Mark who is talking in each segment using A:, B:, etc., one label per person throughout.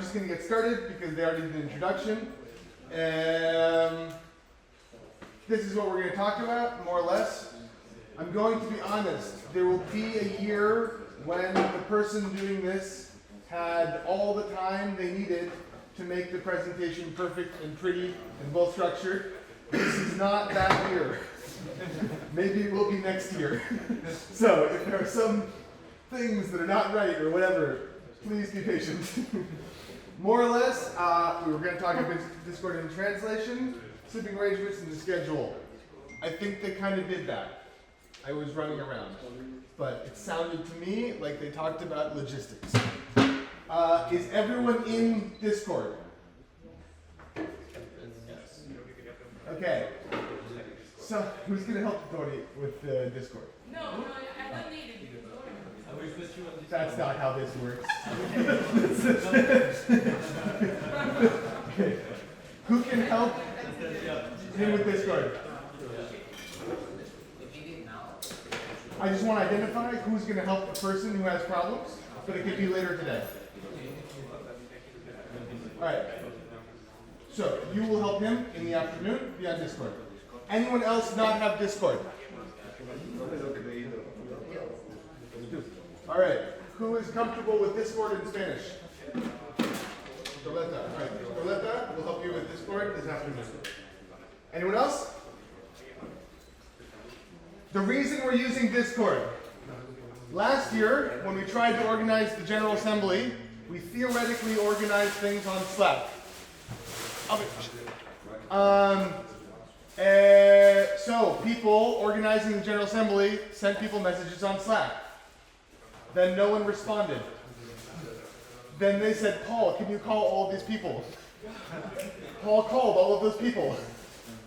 A: just going to get started because they already did an introduction. This is what we're going to talk about, more or less. I'm going to be honest. There will be a year when the person doing this had all the time they needed to make the presentation perfect and pretty and well structured. This is not that year. Maybe it will be next year. So if there are some things that are not right or whatever, please be patient. More or less, we were going to talk about Discord and translation, sleeping arrangements, and the schedule. I think they kind of did that. I was running around. But it sounded to me like they talked about logistics. Is everyone in Discord? Yes. Okay. So, who's going to help Tony with Discord?
B: No, I don't need it.
A: That's not how this works. Okay. Who can help him with Discord? I just want to identify who's going to help the person who has problems, but it could be later today. Alright. So, you will help him in the afternoon via Discord. Anyone else not have Discord? Alright. Who is comfortable with Discord in Spanish? Doleta. Alright. Doleta will help you with Discord this afternoon. Anyone else? The reason we're using Discord. Last year, when we tried to organize the General Assembly, we theoretically organized things on Slack. So people organizing the General Assembly sent people messages on Slack. Then no one responded. Then they said, Paul, can you call all of these people? Paul called all of those people.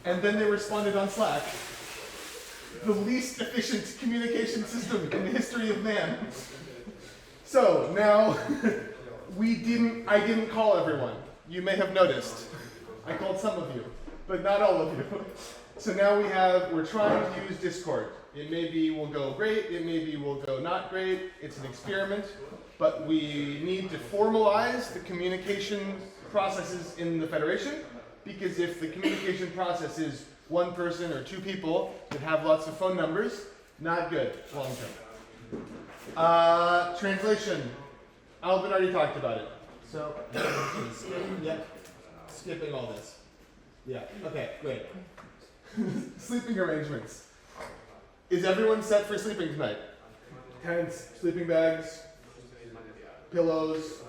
A: And then they responded on Slack. The least efficient communication system in the history of man. So now, I didn't call everyone. You may have noticed. I called some of you, but not all of you. So now we're trying to use Discord. It maybe will go great, it maybe will go not great. It's an experiment, but we need to formalize the communication processes in the Federation, because if the communication process is one person or two people that have lots of phone numbers, not good long term. Translation. Alvin already talked about it. So, skipping all this. Yeah, okay, great. Sleeping arrangements. Is everyone set for sleeping tonight? Tents, sleeping bags, pillows.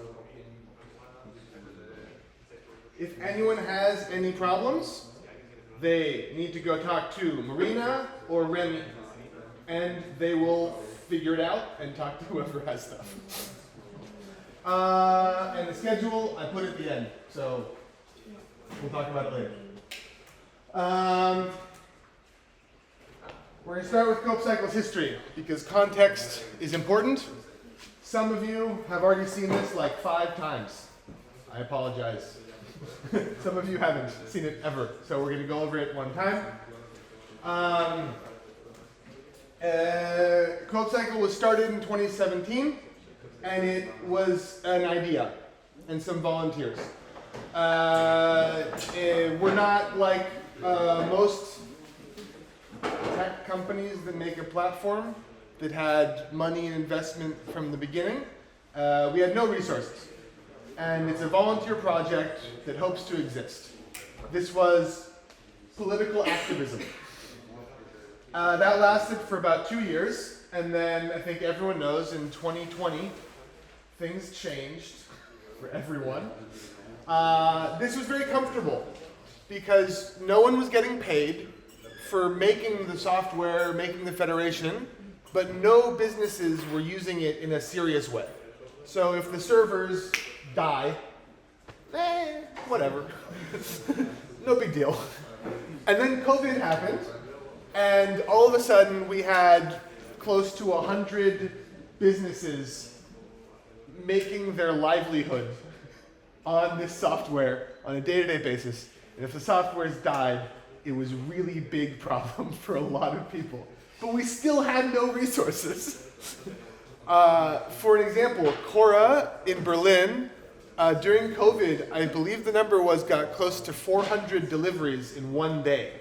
A: If anyone has any problems, they need to go talk to Marina or Remy, and they will figure it out and talk to whoever has stuff. And the schedule, I put at the end, so we'll talk about it later. We're going to start with CoopCycle's history, because context is important. Some of you have already seen this like 5 times. I apologize. Some of you haven't seen it ever, so we're going to go over it one time. CoopCycle was started in 2017, and it was an idea and some volunteers. We're not like most tech companies that make a platform that had money and investment from the beginning. We had no resources. And it's a volunteer project that hopes to exist. This was political activism. That lasted for about 2 years, and then I think everyone knows in 2020, things changed for everyone. This was very comfortable because no one was getting paid for making the software, making the Federation, but no businesses were using it in a serious way. So if the servers die, whatever. No big deal. And then COVID happened, and all of a sudden we had close to 100 businesses making their livelihood on this software on a day-to-day basis. And if the software's died, it was a really big problem for a lot of people. But we still had no resources. For an example, Cora in Berlin During COVID, I believe the number got close to 400 deliveries in one day,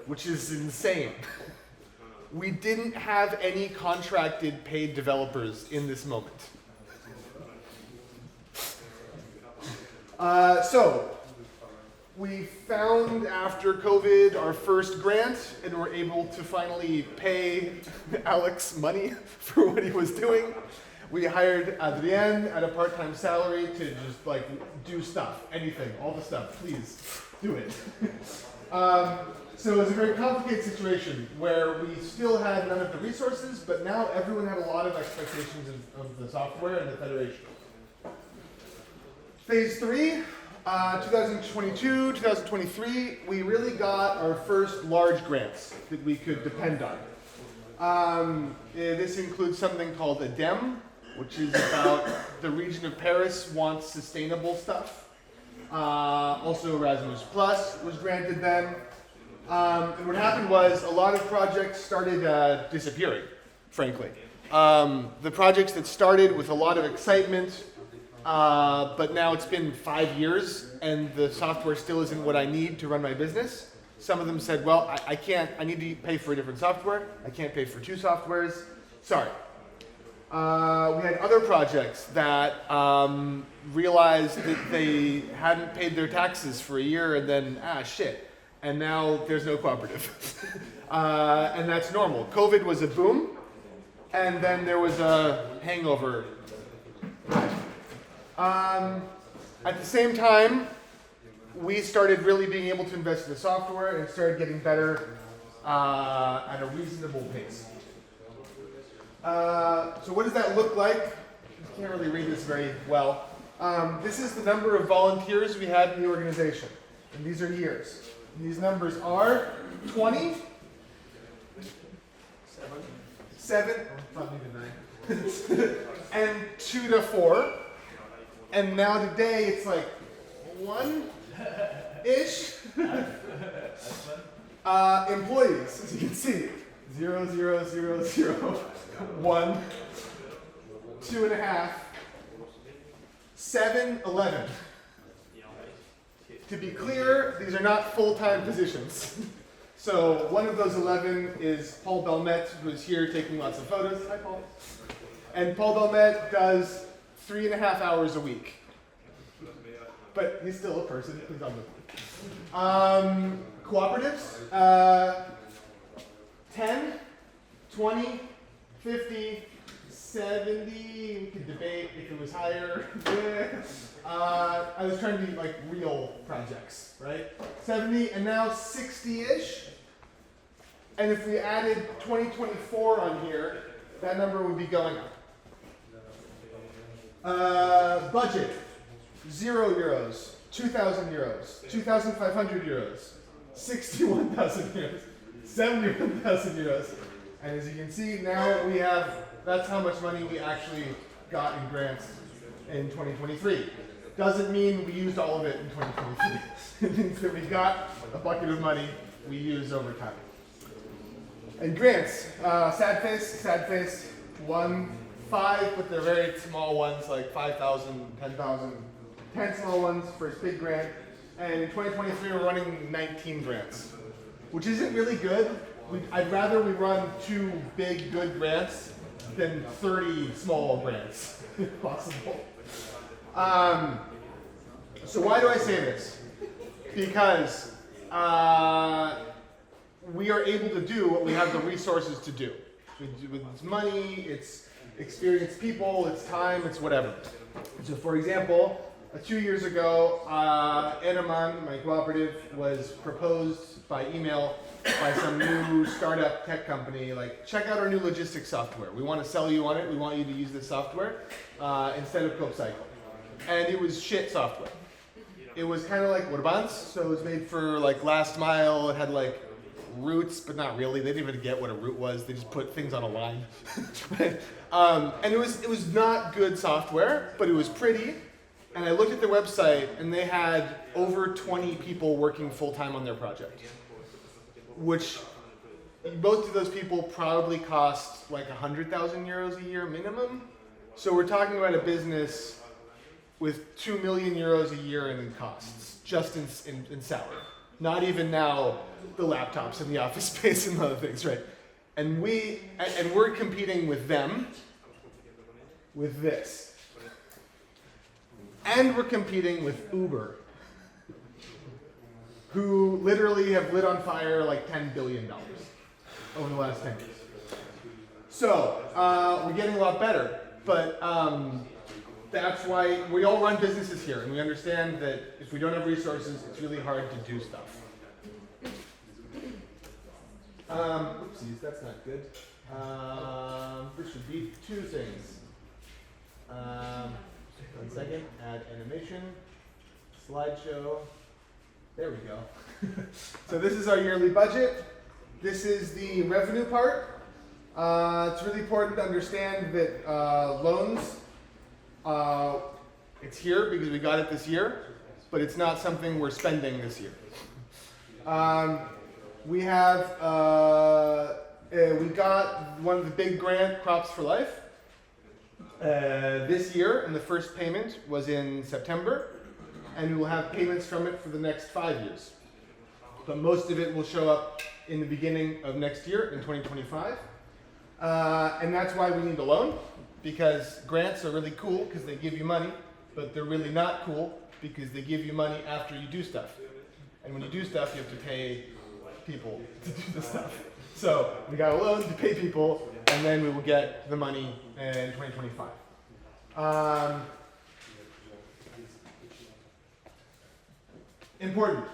A: which is insane. We didn't have any contracted paid developers in this moment. So we found after COVID our first grant and were able to finally pay Alex money for what he was doing. We hired Adrien at a part-time salary to just like do stuff, anything, all the stuff, please do it. So it was a very complicated situation where we still had none of the resources, but now everyone had a lot of expectations of the software and the federation. Phase 3, 2022, 2023, we really got our first large grants that we could depend on. This includes something called a DEM, which is about the region of Paris wants sustainable stuff. Also Erasmus Plus was granted then. And what happened was a lot of projects started disappearing, frankly. The projects that started with a lot of excitement, but now it's been 5 years and the software still isn't what I need to run my business. Some of them said, well, I need to pay for a different software. I can't pay for 2 softwares. Sorry. We had other projects that realized that they hadn't paid their taxes for a year and then, shit. And now there's no cooperative. And that's normal. COVID was a boom, and then there was a hangover. At the same time, we started really being able to invest in the software and started getting better at a reasonable pace. So what does that look like? I can't really read this very well. This is the number of volunteers we had in the organization, and these are years. And these numbers are 20, 7, not even 9, and 2 to 4. And now today it's like 1-ish. Employees, as you can see, 0, 0, 0, 0, 1, 2.5, 7, 11. To be clear, these are not full-time positions. So one of those 11 is Paul Belmet, who is here taking lots of photos. Hi, Paul. And Paul Belmet does 3.5 hours a week. But he's still a person. He's on the cooperatives, 10, 20, 50, 70, we could debate if it was higher. I was trying to be like real projects, right? 70 and now 60-ish. And if we added 2024 on here, that number would be going up. Budget, €0, 2,000 euros, 2,500 euros, 61,000 euros, 71,000 euros. And as you can see, now we have, that's how much money we actually got in grants in 2023. Doesn't mean we used all of it in 2023. It means that we got a bucket of money we used over time. And grants, sad face, 1, 5, but they're very small ones, like 5,000, 10,000, 10 small ones for a big grant. And in 2023, we're running 19 grants, which isn't really good. I'd rather we run 2 big, good grants than 30 small grants, if possible. So why do I say this? Because we are able to do what we have the resources to do. It's money, it's experienced people, it's time, it's whatever. So for example, 2 years ago, Enaman, my cooperative, was proposed by email by some new startup tech company, like, check out our new logistics software. We want to sell you on it. We want you to use this software instead of CoopCycle. And it was shit software. It was kind of like Urbans, so it was made for like last mile. It had like routes, but not really. They didn't even get what a route was. They just put things on a line. Right? And it was not good software, but it was pretty. And I looked at their website, and they had over 20 people working full-time on their project, which most of those people probably cost like 100,000 euros a year minimum. So we're talking about a business with 2 million euros a year in costs, just in salary. Not even now the laptops and the office space and other things, right? And we're competing with them with this. And we're competing with Uber, who literally have lit on fire like $10 billion over the last 10 years. So we're getting a lot better, but that's why we all run businesses here, and we understand that if we don't have resources, it's really hard to do stuff. Oopsies, that's not good. There should be 2 things. 1 second, add animation, slideshow. There we go. So this is our yearly budget. This is the revenue part. It's really important to understand that loans, it's here because we got it this year, but it's not something we're spending this year. We got one of the big grant, Crops for Life, this year, and the first payment was in September, and we will have payments from it for the next 5 years. But most of it will show up in the beginning of next year, in 2025. And that's why we need a loan, because grants are really cool because they give you money, but they're really not cool because they give you money after you do stuff. And when you do stuff, you have to pay people to do the stuff. So we got a loan to pay people, and then we will get the money in 2025. Important.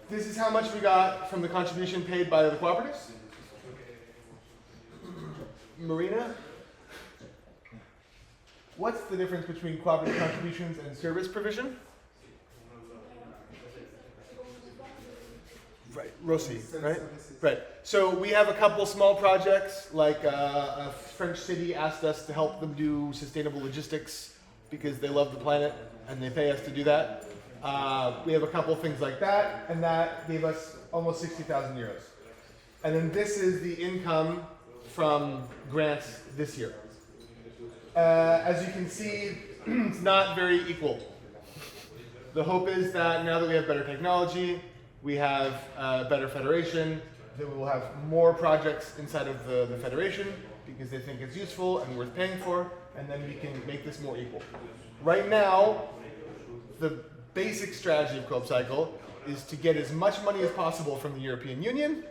A: This is how much we got from the contribution paid by the cooperatives. Marina, what's the difference between cooperative contributions and service provision? Right, Rossi, right? Right. So we have a couple small projects, like a French city asked us to help them do sustainable logistics because they love the planet and they pay us to do that. We have a couple things like that, and that gave us almost 60,000 euros. And then this is the income from grants this year. As you can see, it's not very equal. The hope is that now that we have better technology, we have a better federation, that we will have more projects inside of the federation because they think it's useful and worth paying for, and then we can make this more equal. Right now, the basic strategy of CoopCycle is to get as much money as possible from the European Union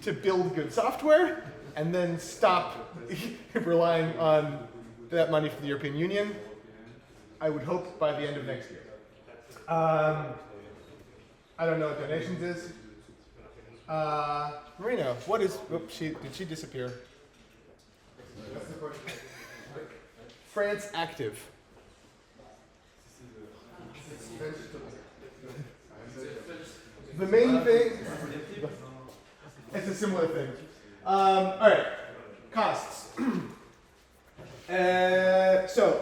A: to build good software, and then stop relying on that money from the European Union, I would hope by the end of next year. I don't know what donations is. Marina, what is, oops, did she disappear? France Active. The main thing, it's a similar thing. All right, costs. So,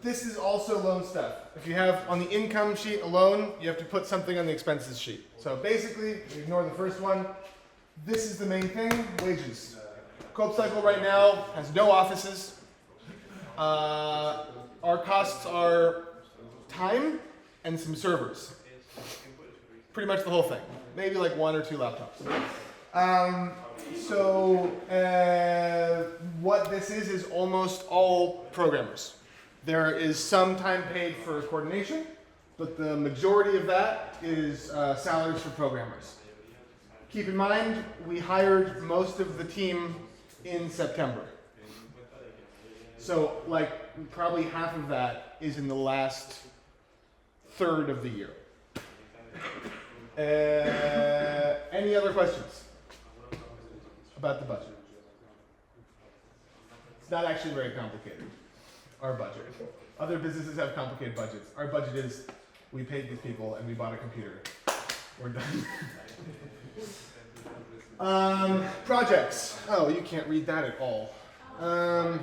A: this is also loan stuff. If you have on the income sheet a loan, you have to put something on the expenses sheet. So basically, ignore the first one. This is the main thing, wages. CoopCycle right now has no offices. Our costs are time and some servers. Pretty much the whole thing. Maybe like 1 or 2 laptops. What this is almost all programmers. There is some time paid for coordination, but the majority of that is salaries for programmers. Keep in mind, we hired most of the team in September. So like probably half of that is in the last third of the year. Any other questions about the budget? It's not actually very complicated, our budget. Other businesses have complicated budgets. Our budget is, we paid these people and we bought a computer. We're done. Projects. Oh, you can't read that at all. I'm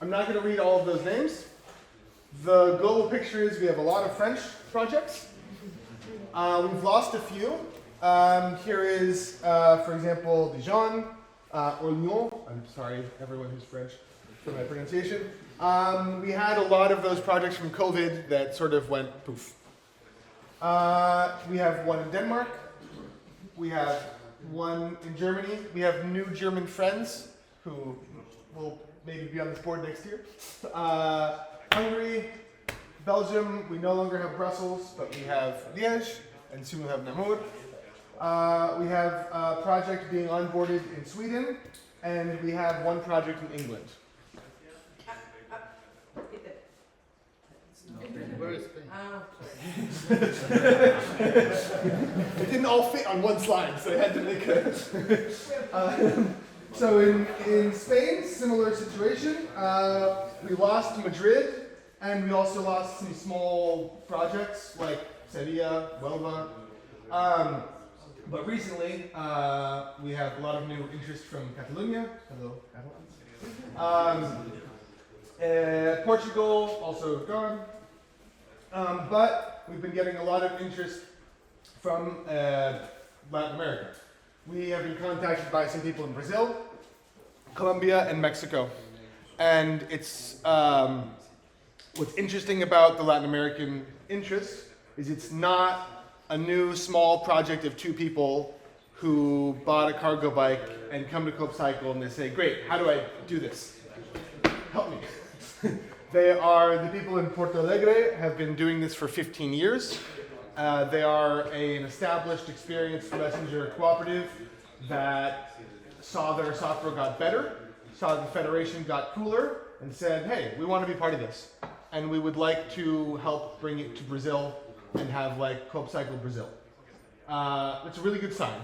A: not going to read all of those names. The global picture is we have a lot of French projects. We've lost a few. Here is, for example, Dijon, or Lyon. CoopCycle. I'm sorry, everyone who's French, for my pronunciation. We had a lot of those projects from COVID that sort of went poof. We have one in Denmark. We have one in Germany. We have new German friends who will maybe be on this board next year. Hungary, Belgium, we no longer have Brussels, but we have Liège, and soon we'll have Namur. We have a project being onboarded in Sweden, and we have one project in England.
C: Where is Spain?
A: It didn't all fit on one slide, so I had to make a... So in Spain, similar situation. We lost Madrid, and we also lost some small projects like Sevilla, Huelva. But recently, we have a lot of new interest from Catalonia. Hello, Catalans. Portugal, also gone. But we've been getting a lot of interest from Latin America. We have been contacted by some people in Brazil, Colombia, and Mexico. And it's what's interesting about the Latin American interest is it's not a new small project of two people who bought a cargo bike and come to CoopCycle and they say, great, how do I do this? Help me. They are, the people in Porto Alegre have been doing this for 15 years. They are an established, experienced messenger cooperative that saw their software got better, saw the federation got cooler, and said, hey, we want to be part of this. And we would like to help bring it to Brazil and have like CoopCycle Brazil. It's a really good sign.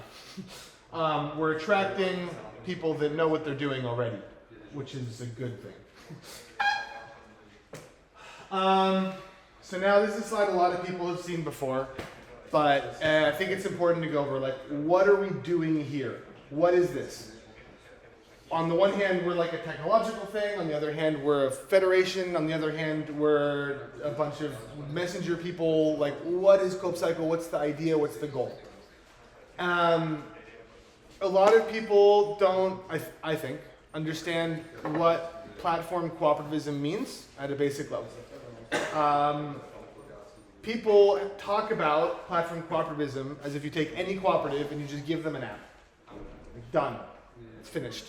A: We're attracting people that know what they're doing already, which is a good thing. So now this is a slide a lot of people have seen before, but I think it's important to go over like, what are we doing here? What is this? On the one hand, we're like a technological thing. On the other hand, we're a federation. On the other hand, we're a bunch of messenger people. Like, what is CoopCycle? What's the idea? What's the goal? A lot of people don't, I think, understand what platform cooperativism means at a basic level. People talk about platform cooperativism as if you take any cooperative and you just give them an app. Like, done. It's finished.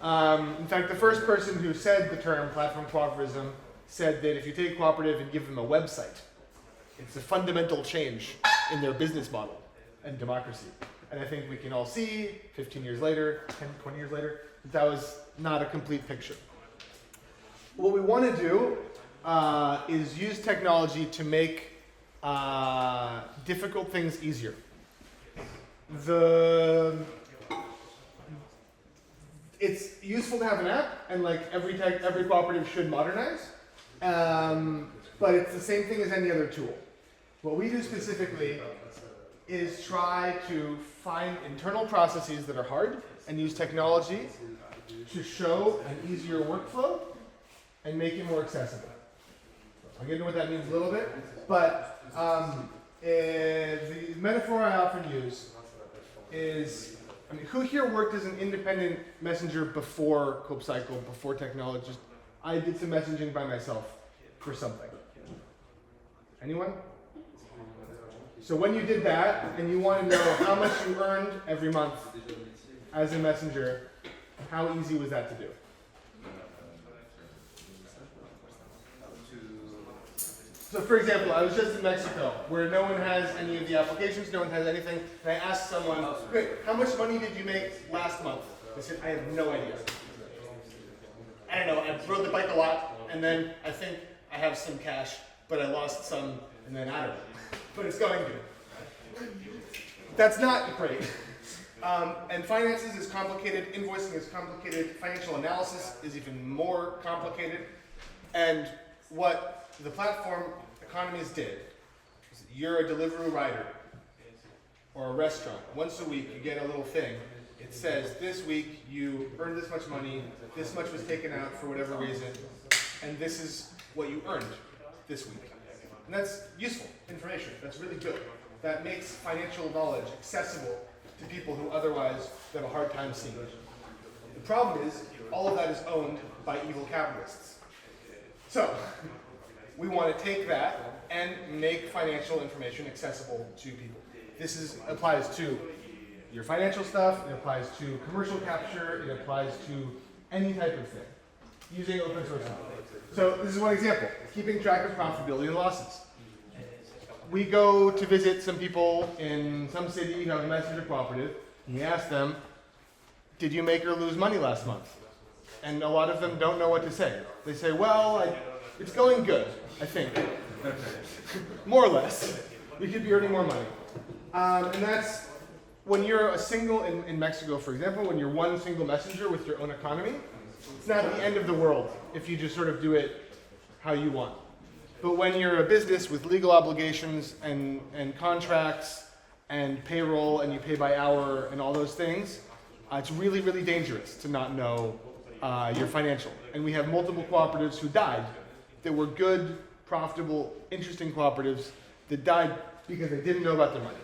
A: In fact, the first person who said the term platform cooperativism said that if you take a cooperative and give them a website, it's a fundamental change in their business model and democracy. And I think we can all see, 15 years later, 10, 20 years later, that was not a complete picture. What we want to do is use technology to make difficult things easier. It's useful to have an app, and like every cooperative should modernize. But it's the same thing as any other tool. What we do specifically is try to find internal processes that are hard and use technology to show an easier workflow and make it more accessible. I'll get into what that means a little bit, but the metaphor I often use is, I mean, who here worked as an independent messenger before CoopCycle, before technology? I did some messaging by myself for something. Anyone? So when you did that, and you want to know how much you earned every month as a messenger, how easy was that to do? So for example, I was just in Mexico, where no one has any of the applications, no one has anything, and I asked someone, great, how much money did you make last month? They said, I have no idea. I don't know, I rode the bike a lot, and then I think I have some cash, but I lost some, and then I don't know. But it's going good. That's not great. And finances is complicated, invoicing is complicated, financial analysis is even more complicated. And what the platform economies did is you're a Deliveroo rider or a restaurant. Once a week you get a little thing. It says this week you earned this much money, this much was taken out for whatever reason, and this is what you earned this week. And that's useful information. That's really good. That makes financial knowledge accessible to people who otherwise have a hard time seeing it. The problem is, all of that is owned by evil capitalists. So, we want to take that and make financial information accessible to people. This applies to your financial stuff, it applies to commercial capture, it applies to any type of thing, using open source. So this is one example, keeping track of profitability and losses. We go to visit some people in some city who have a messenger cooperative, and we ask them, did you make or lose money last month? And a lot of them don't know what to say. They say, well, it's going good, I think. More or less. We could be earning more money. And that's when you're a single, in Mexico, for example, when you're one single messenger with your own economy, it's not the end of the world if you just sort of do it how you want. But when you're a business with legal obligations and contracts and payroll and you pay by hour and all those things, it's really, really dangerous to not know your financial. And we have multiple cooperatives who died that were good, profitable, interesting cooperatives that died because they didn't know about their money.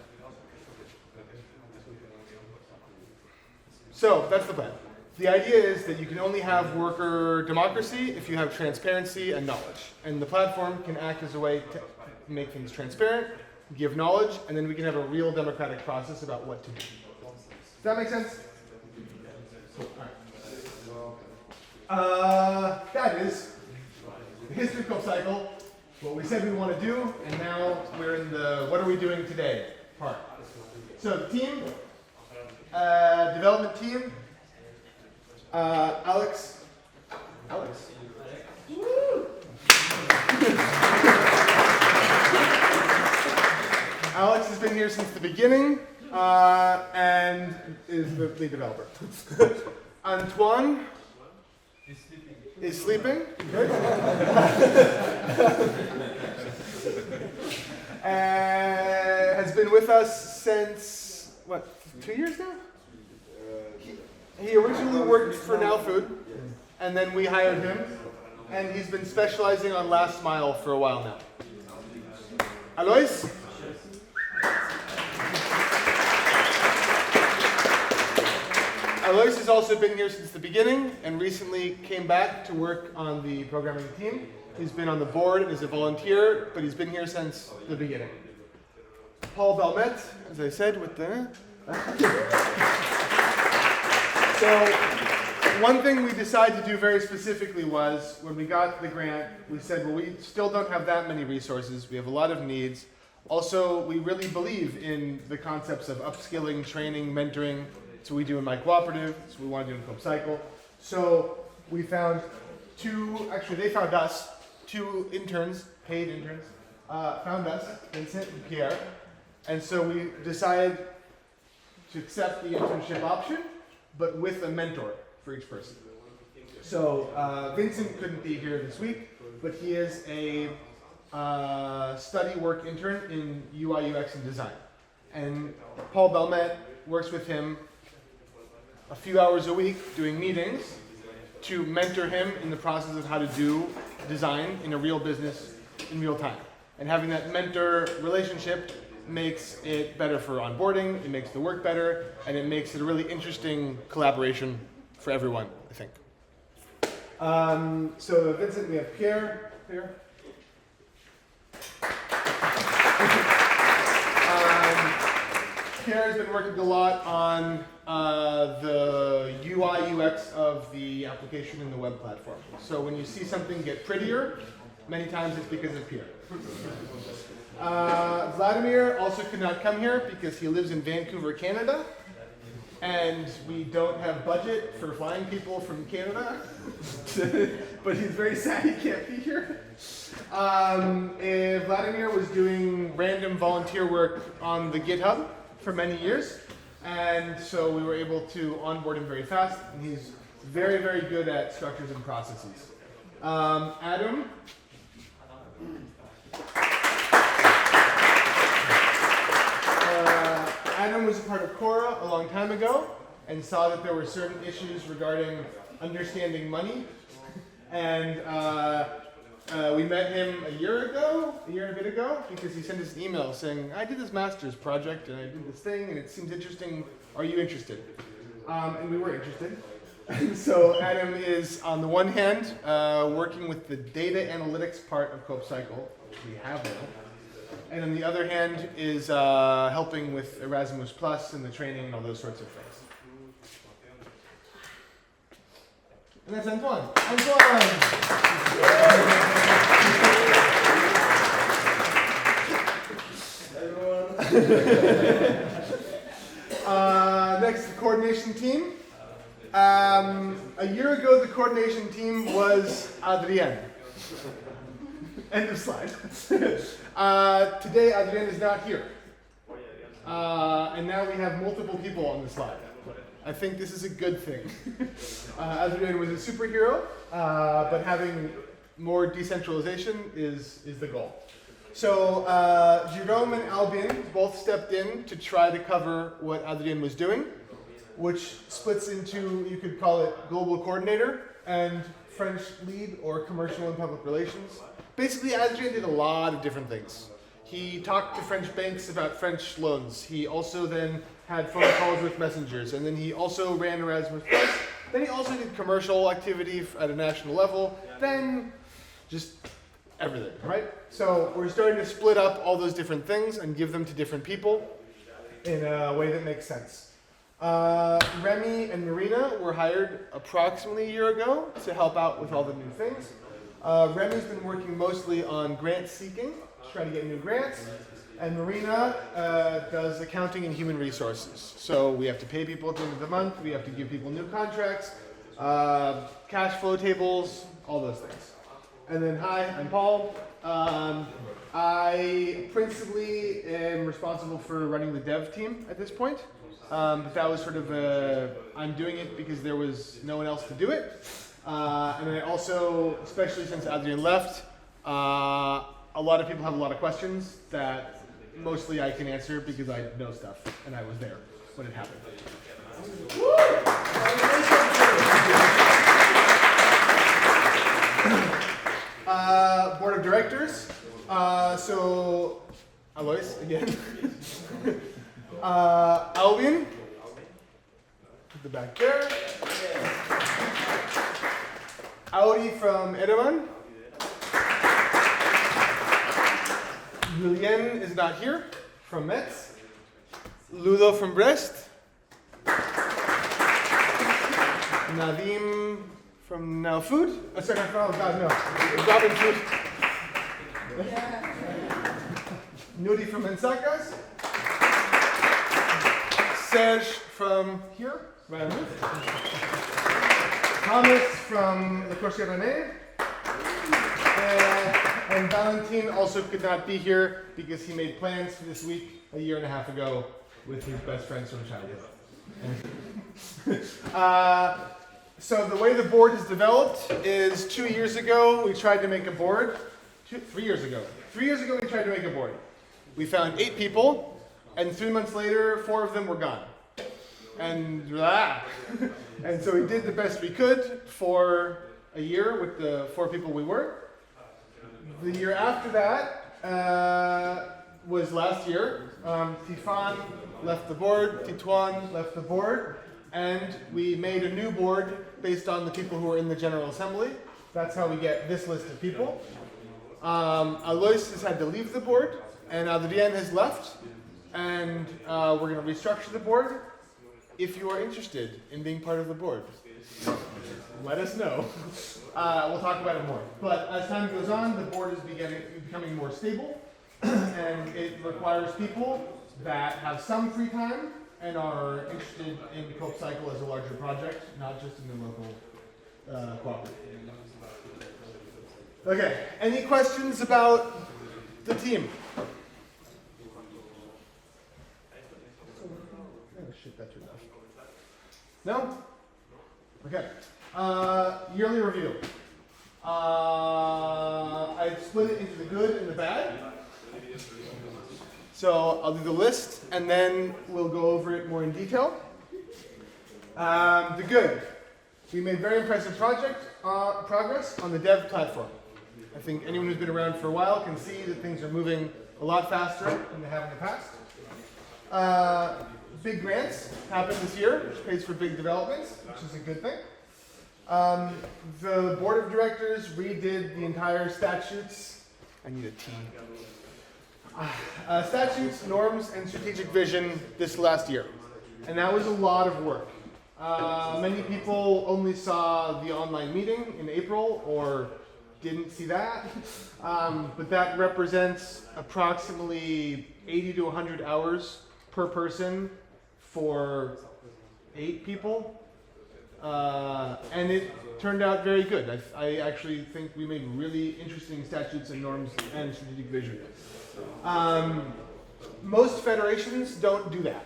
A: So that's the plan. The idea is that you can only have worker democracy if you have transparency and knowledge. And the platform can act as a way to make things transparent, give knowledge, and then we can have a real democratic process about what to do. Does that make sense? Cool. All right. That is the history of CoopCycle, what we said we want to do, and now we're in the what are we doing today part. So the team, development team, Alex. Woo! Alex has been here since the beginning and is the lead developer. Antoine is sleeping. Good. Has been with us since, what, 2 years now? He originally worked for Now Food, and then we hired him, and he's been specializing on last mile for a while now. Alois? Alois has also been here since the beginning, and recently came back to work on the programming team. He's been on the board and is a volunteer, but he's been here since the beginning. Paul Belmet, as I said, with the... So, one thing we decided to do very specifically was, when we got the grant, we said, well, we still don't have that many resources. We have a lot of needs. Also, we really believe in the concepts of upskilling, training, mentoring. So we do in my cooperative, so we want to do in CoopCycle. So we found they found us, two interns, paid interns, found us, Vincent and Pierre. And so we decided to accept the internship option, but with a mentor for each person. So Vincent couldn't be here this week, but he is a study work intern in UI, UX, and design. And Paul Belmet works with him a few hours a week doing meetings to mentor him in the process of how to do design in a real business in real time. And having that mentor relationship makes it better for onboarding, it makes the work better, and it makes it a really interesting collaboration for everyone, I think. So Vincent, we have Pierre here. Pierre has been working a lot on the UI, UX of the application in the web platform. So when you see something get prettier, many times it's because of Pierre. Vladimir also could not come here because he lives in Vancouver, Canada, and we don't have budget for flying people from Canada, but he's very sad he can't be here. Vladimir was doing random volunteer work on the GitHub for many years, and so we were able to onboard him very fast, and he's very, very good at structures and processes. Adam. Adam was a part of Cora a long time ago and saw that there were certain issues regarding understanding money. And we met him a year and a bit ago, because he sent us an email saying, I did this master's project and I did this thing and it seems interesting. Are you interested? And we were interested. And so Adam is, on the one hand, working with the data analytics part of CoopCycle, which we have now. And on the other hand is helping with Erasmus Plus and the training and all those sorts of things. And that's Antoine. Next, the coordination team. A year ago, the coordination team was Adrien. End of slide. Today, Adrien is not here. And now we have multiple people on the slide. I think this is a good thing. Adrien was a superhero, but having more decentralization is the goal. So Jerome and Albin both stepped in to try to cover what Adrien was doing, which splits into, you could call it global coordinator and French lead or commercial and public relations. Basically, Adrien did a lot of different things. He talked to French banks about French loans. He also then had phone calls with messengers, and then he also ran Erasmus Plus. Then he also did commercial activity at a national level. Then just everything, right? So we're starting to split up all those different things and give them to different people in a way that makes sense. Remy and Marina were hired approximately a year ago to help out with all the new things. Remy's been working mostly on grant seeking, trying to get new grants. And Marina does accounting and human resources. So we have to pay people at the end of the month, we have to give people new contracts, cash flow tables, all those things. And then hi, I'm Paul. I principally am responsible for running the dev team at this point. But that was sort of I'm doing it because there was no one else to do it. And I also, especially since Adrien left, a lot of people have a lot of questions that mostly I can answer because I know stuff and I was there when it happened. Board of directors. So Alois again. Alvin, the back there. Audi from Erevan. Julien is not here, from Metz. Ludo from Brest. Nadim from Now Food. Oh, sorry, not God, no. Robin Food. Nudi from Ensakas. Serge from here, right on the roof. Thomas from Le Corsair René. And Valentin also could not be here because he made plans for this week a year and a half ago with his best friends from childhood. So the way the board is developed is 2 years ago we tried to make a board. 3 years ago. 3 years ago we tried to make a board. We found 8 people, and 3 months later 4 of them were gone. And and so we did the best we could for a year with the 4 people we were. The year after that was last year. Tifan left the board, Titouan left the board, and we made a new board based on the people who were in the General Assembly. That's how we get this list of people. Alois has had to leave the board, and Adrien has left, and we're going to restructure the board. If you are interested in being part of the board, let us know. We'll talk about it more. But as time goes on, the board is becoming more stable, and it requires people that have some free time and are interested in CoopCycle as a larger project, not just in the local cooperative. Okay, any questions about the team? Oh shit, that turned off. No? Okay. Yearly review. I split it into the good and the bad. So I'll do the list and then we'll go over it more in detail. The good. We made very impressive progress on the dev platform. I think anyone who's been around for a while can see that things are moving a lot faster than they have in the past. Big grants happened this year, which pays for big developments, which is a good thing. The board of directors redid the entire statutes. I need a T. Statutes, norms, and strategic vision this last year. And that was a lot of work. Many people only saw the online meeting in April or didn't see that. But that represents approximately 80 to 100 hours per person for 8 people. And it turned out very good. I actually think we made really interesting statutes and norms and strategic vision. Most federations don't do that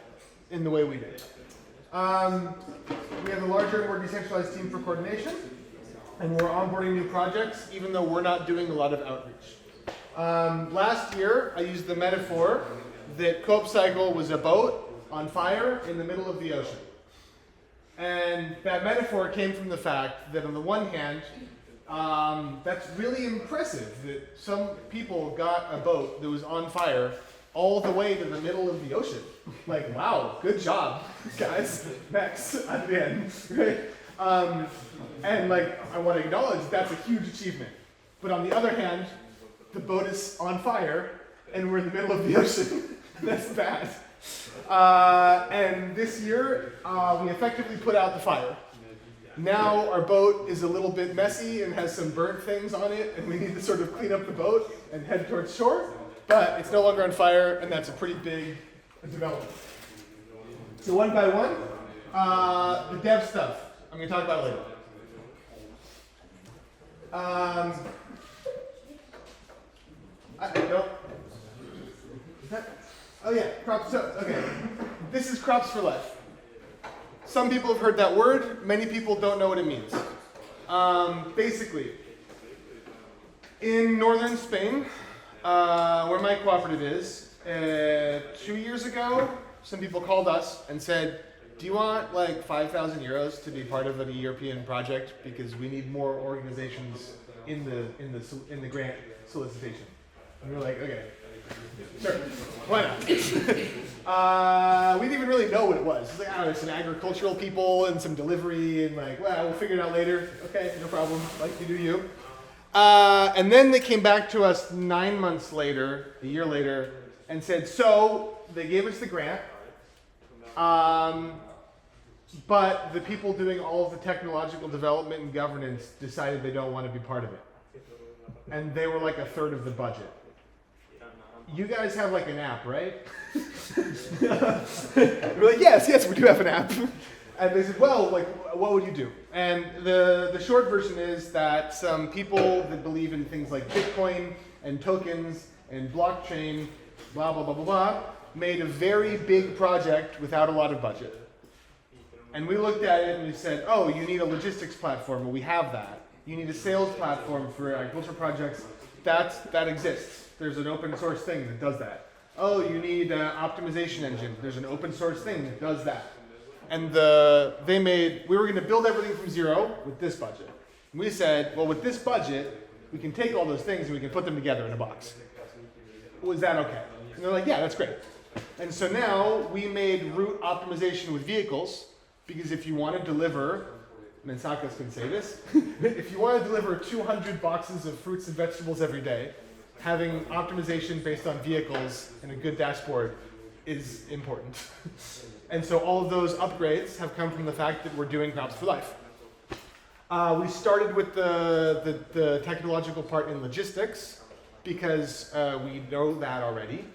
A: in the way we did. We have a larger and more decentralized team for coordination, and we're onboarding new projects, even though we're not doing a lot of outreach. Last year, I used the metaphor that CoopCycle was a boat on fire in the middle of the ocean. And that metaphor came from the fact that on the one hand, that's really impressive that some people got a boat that was on fire all the way to the middle of the ocean. Like, wow, good job, guys. Next, at the end, right? And like, I want to acknowledge that's a huge achievement. But on the other hand, the boat is on fire and we're in the middle of the ocean. That's bad. And this year, we effectively put out the fire. Now our boat is a little bit messy and has some burnt things on it, and we need to sort of clean up the boat and head towards shore. But it's no longer on fire, and that's a pretty big development. So one by one, the dev stuff. I'm going to talk about it later. I don't. Is that? Oh yeah, crops. So, okay, this is crops for life. Some people have heard that word. Many people don't know what it means. Basically, in northern Spain, where my cooperative is, 2 years ago, some people called us and said, "Do you want like 5,000 euros to be part of a European project because we need more organizations in the grant solicitation?" And we were like, "Okay." Sure, why not? We didn't even really know what it was. It's like, I don't know, some agricultural people and some delivery and like, well, we'll figure it out later. Okay, no problem, like you do you. And then they came back to us 9 months later, a year later, and said, so they gave us the grant, but the people doing all of the technological development and governance decided they don't want to be part of it. And they were like a third of the budget. You guys have like an app, right? We're like, yes, we do have an app. And they said, well, like, what would you do? And the short version is that some people that believe in things like Bitcoin and tokens and blockchain, blah, blah, blah, blah, blah, made a very big project without a lot of budget. And we looked at it and we said, oh, you need a logistics platform. Well, we have that. You need a sales platform for agricultural projects. That exists. There's an open source thing that does that. Oh, you need an optimization engine. There's an open source thing that does that. And we were going to build everything from zero with this budget. And we said, well, with this budget, we can take all those things and we can put them together in a box. Was that okay? And they're like, yeah, that's great. And so now we made route optimization with vehicles, because if you want to deliver, Mensakas can say this, if you want to deliver 200 boxes of fruits and vegetables every day, having optimization based on vehicles and a good dashboard is important. And so all of those upgrades have come from the fact that we're doing crops for life. We started with the technological part in logistics because we know that already.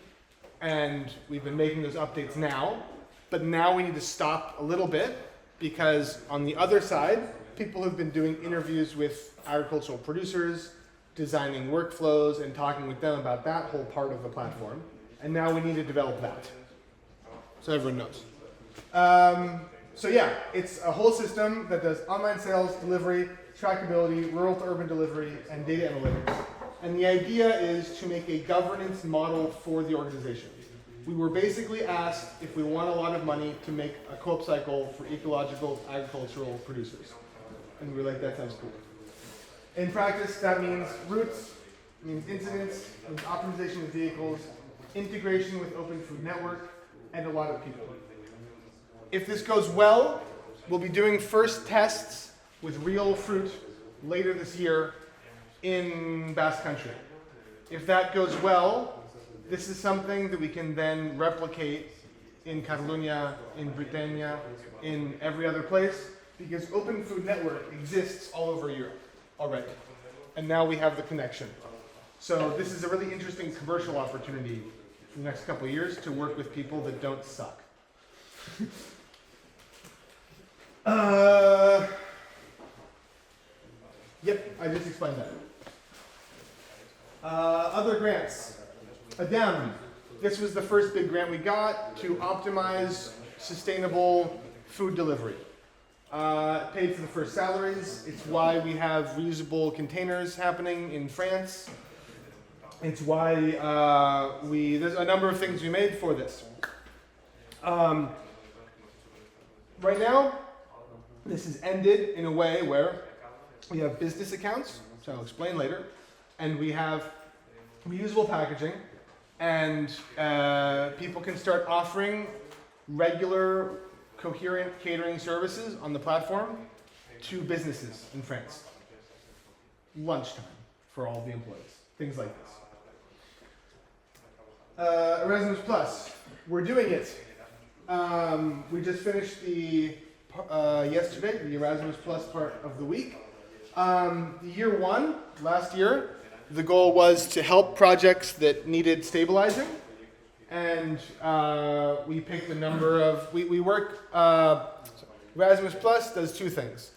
A: And we've been making those updates now. But now we need to stop a little bit because on the other side, people have been doing interviews with agricultural producers, designing workflows and talking with them about that whole part of the platform. And now we need to develop that. So everyone knows. So yeah, it's a whole system that does online sales, delivery, trackability, rural to urban delivery, and data analytics. And the idea is to make a governance model for the organization. We were basically asked if we want a lot of money to make a CoopCycle for ecological agricultural producers. And we were like, that sounds cool. In practice, that means routes, means incidents, means optimization of vehicles, integration with Open Food Network, and a lot of people. If this goes well, we'll be doing first tests with real fruit later this year in Basque Country. If that goes well, this is something that we can then replicate in Catalonia, in Britannia, in every other place, because Open Food Network exists all over Europe already. And now we have the connection. So this is a really interesting commercial opportunity for the next couple of years to work with people that don't suck. Yep, I just explained that. Other grants. Adam, this was the first big grant we got to optimize sustainable food delivery. Paid for the first salaries. It's why we have reusable containers happening in France. It's why there's a number of things we made for this. Right now, this is ended in a way where we have business accounts, which I'll explain later, and we have reusable packaging, and people can start offering regular, coherent catering services on the platform to businesses in France. Lunchtime for all the employees, things like this. Erasmus Plus, we're doing it. We just finished yesterday, the Erasmus Plus part of the week. Year one, last year, the goal was to help projects that needed stabilizing. And we picked a number of, Erasmus Plus does two things.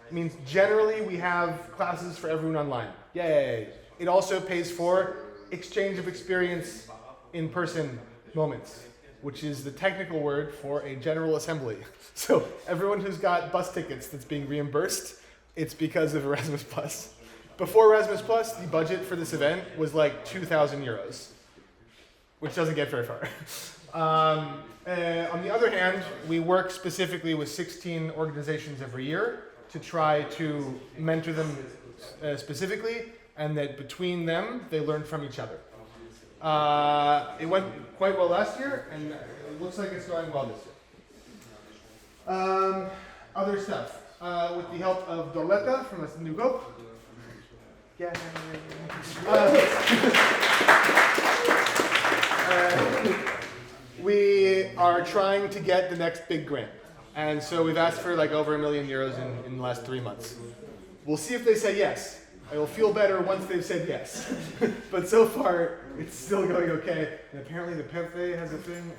A: It means generally we have classes for everyone online. Yay! It also pays for exchange of experience in-person moments, which is the technical word for a general assembly. So everyone who's got bus tickets that's being reimbursed, it's because of Erasmus Plus. Before Erasmus Plus, the budget for this event was like 2,000 euros, which doesn't get very far. On the other hand, we work specifically with 16 organizations every year to try to mentor them specifically, and that between them, they learn from each other. It went quite well last year, and it looks like it's going well this year. Other stuff. With the help of Dorletta from a new group. Yeah. We are trying to get the next big grant. And so we've asked for like over €1 million in the last 3 months. We'll see if they say yes. I will feel better once they've said yes. But so far, it's still going okay. And apparently the Pepe has a thing.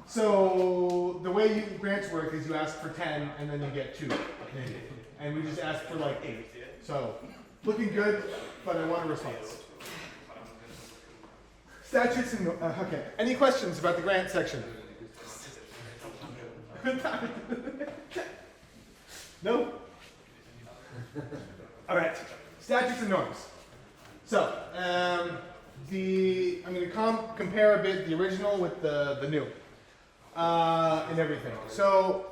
A: So the way grants work is you ask for 10 and then you get 2. And we just asked for like 8. So looking good, but I want a response. Statutes and okay. Any questions about the grant section? No? All right. Statutes and norms. So I'm going to compare a bit the original with the new and everything. So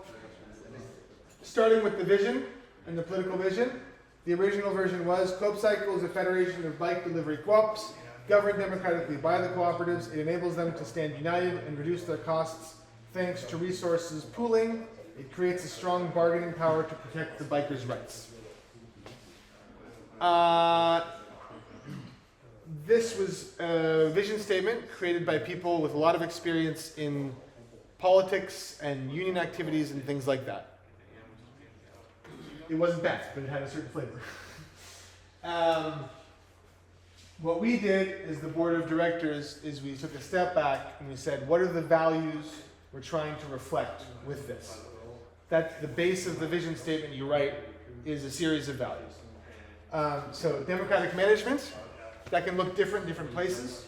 A: starting with the vision and the political vision, the original version was CoopCycle is a federation of bike delivery co-ops governed democratically by the cooperatives. It enables them to stand united and reduce their costs thanks to resources pooling. It creates a strong bargaining power to protect the bikers' rights. This was a vision statement created by people with a lot of experience in politics and union activities and things like that. It wasn't bad, but it had a certain flavor. What we did as the board of directors is we took a step back and we said, what are the values we're trying to reflect with this? That the base of the vision statement you write is a series of values. So democratic management, that can look different in different places.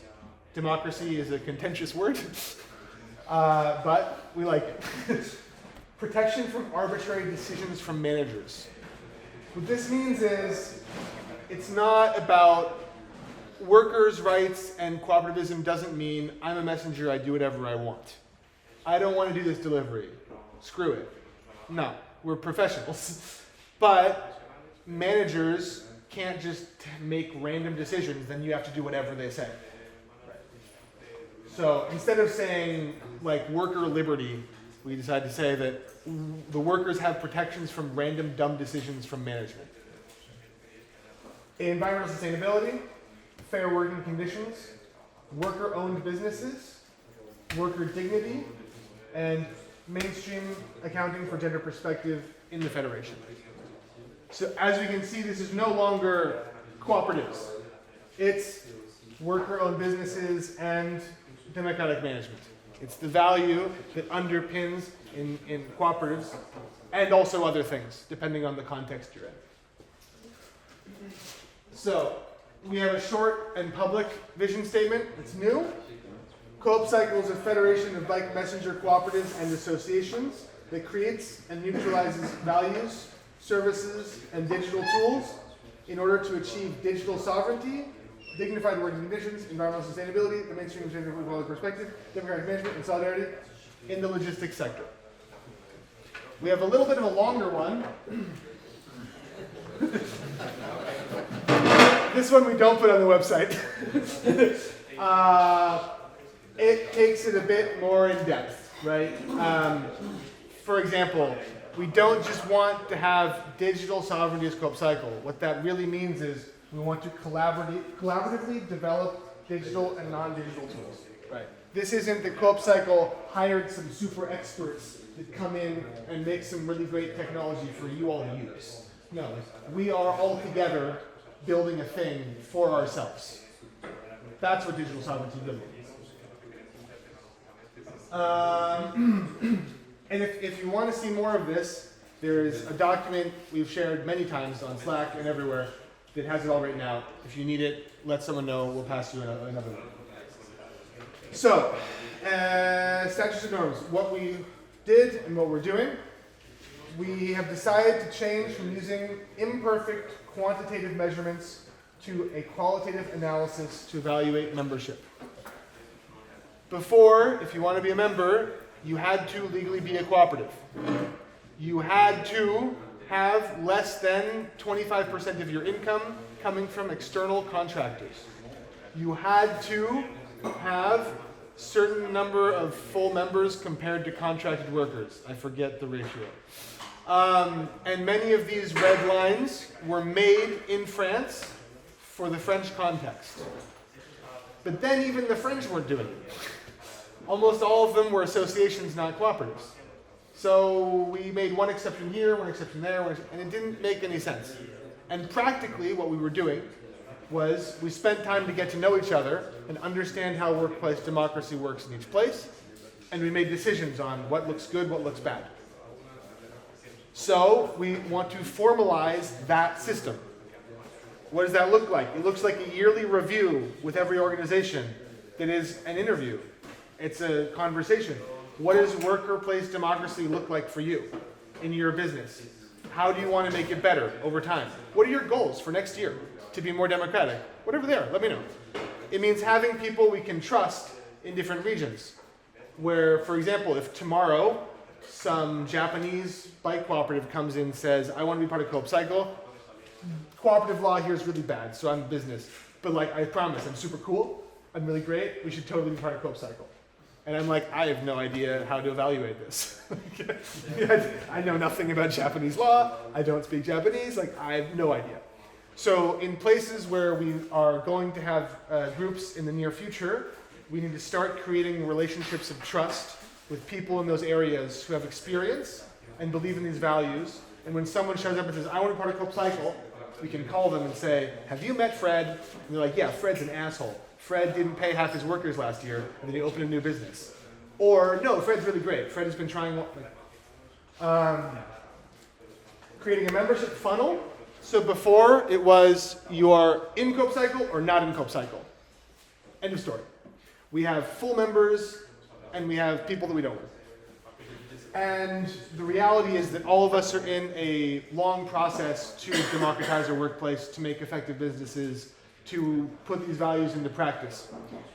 A: Democracy is a contentious word, but we like it. Protection from arbitrary decisions from managers. What this means is it's not about workers' rights, and cooperativism doesn't mean I'm a messenger, I do whatever I want. I don't want to do this delivery. Screw it. No, we're professionals. But managers can't just make random decisions, then you have to do whatever they say. So instead of saying like worker liberty, we decided to say that the workers have protections from random dumb decisions from management. Environmental sustainability, fair working conditions, worker-owned businesses, worker dignity, and mainstream accounting for gender perspective in the Federation. So as we can see, this is no longer cooperatives. It's worker-owned businesses and democratic management. It's the value that underpins in cooperatives and also other things, depending on the context you're in. So, we have a short and public vision statement. It's new. CoopCycle is a federation of bike messenger cooperatives and associations that creates and neutralizes values, services, and digital tools in order to achieve digital sovereignty, dignified working conditions, environmental sustainability, the mainstream of gender equality perspective, democratic management, and solidarity in the logistics sector. We have a little bit of a longer one. This one we don't put on the website. It takes it a bit more in depth, right? For example, we don't just want to have digital sovereignty as CoopCycle. What that really means is we want to collaboratively develop digital and non-digital tools. Right. This isn't that CoopCycle hired some super experts that come in and make some really great technology for you all to use. No, we are all together building a thing for ourselves. That's what digital sovereignty really means. And if you want to see more of this, there is a document we've shared many times on Slack and everywhere that has it all written out. If you need it, let someone know. We'll pass you another one. So, statutes and norms. What we did and what we're doing. We have decided to change from using imperfect quantitative measurements to a qualitative analysis to evaluate membership. Before, if you want to be a member, you had to legally be a cooperative. You had to have less than 25% of your income coming from external contractors. You had to have certain number of full members compared to contracted workers. I forget the ratio. And many of these red lines were made in France for the French context. But then even the French weren't doing it. Almost all of them were associations, not cooperatives. So we made one exception here, one exception there, and it didn't make any sense. And practically what we were doing was we spent time to get to know each other and understand how workplace democracy works in each place, and we made decisions on what looks good, what looks bad. So we want to formalize that system. What does that look like? It looks like a yearly review with every organization that is an interview. It's a conversation. What does workplace democracy look like for you in your business? How do you want to make it better over time? What are your goals for next year to be more democratic? Whatever they are, let me know. It means having people we can trust in different regions. Where, for example, if tomorrow some Japanese bike cooperative comes in and says, I want to be part of CoopCycle, cooperative law here is really bad, so I'm business. But like, I promise, I'm super cool, I'm really great, we should totally be part of CoopCycle. And I'm like, I have no idea how to evaluate this. I know nothing about Japanese law, I don't speak Japanese, like I have no idea. So in places where we are going to have groups in the near future, we need to start creating relationships of trust with people in those areas who have experience and believe in these values. And when someone shows up and says, I want to be part of CoopCycle, we can call them and say, have you met Fred? And they're like, yeah, Fred's an asshole. Fred didn't pay half his workers last year, and then he opened a new business. Or, no, Fred's really great. Fred has been trying, creating a membership funnel. So before, it was you are in CoopCycle or not in CoopCycle. End of story. We have full members, and we have people that we don't. And the reality is that all of us are in a long process to democratize our workplace, to make effective businesses, to put these values into practice.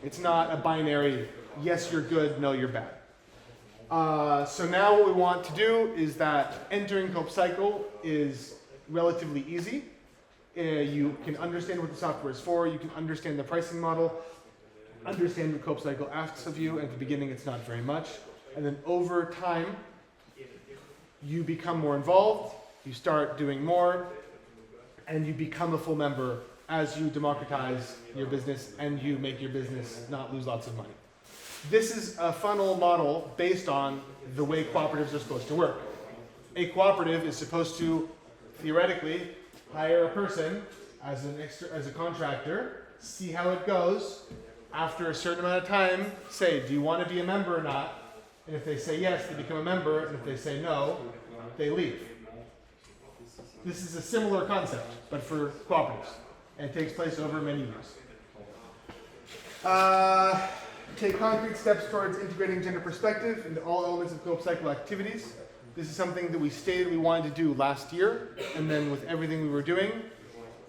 A: It's not a binary, yes, you're good, no, you're bad. So now what we want to do is that entering CoopCycle is relatively easy. You can understand what the software is for, you can understand the pricing model, understand what CoopCycle asks of you. At the beginning, it's not very much. And then over time, you become more involved, you start doing more, and you become a full member as you democratize your business and you make your business not lose lots of money. This is a funnel model based on the way cooperatives are supposed to work. A cooperative is supposed to, theoretically, hire a person as a contractor, see how it goes. After a certain amount of time, say, do you want to be a member or not? And if they say yes, they become a member, and if they say no, they leave. This is a similar concept, but for cooperatives, and it takes place over many years. Take concrete steps towards integrating gender perspective into all elements of CoopCycle activities. This is something that we stated we wanted to do last year, and then with everything we were doing,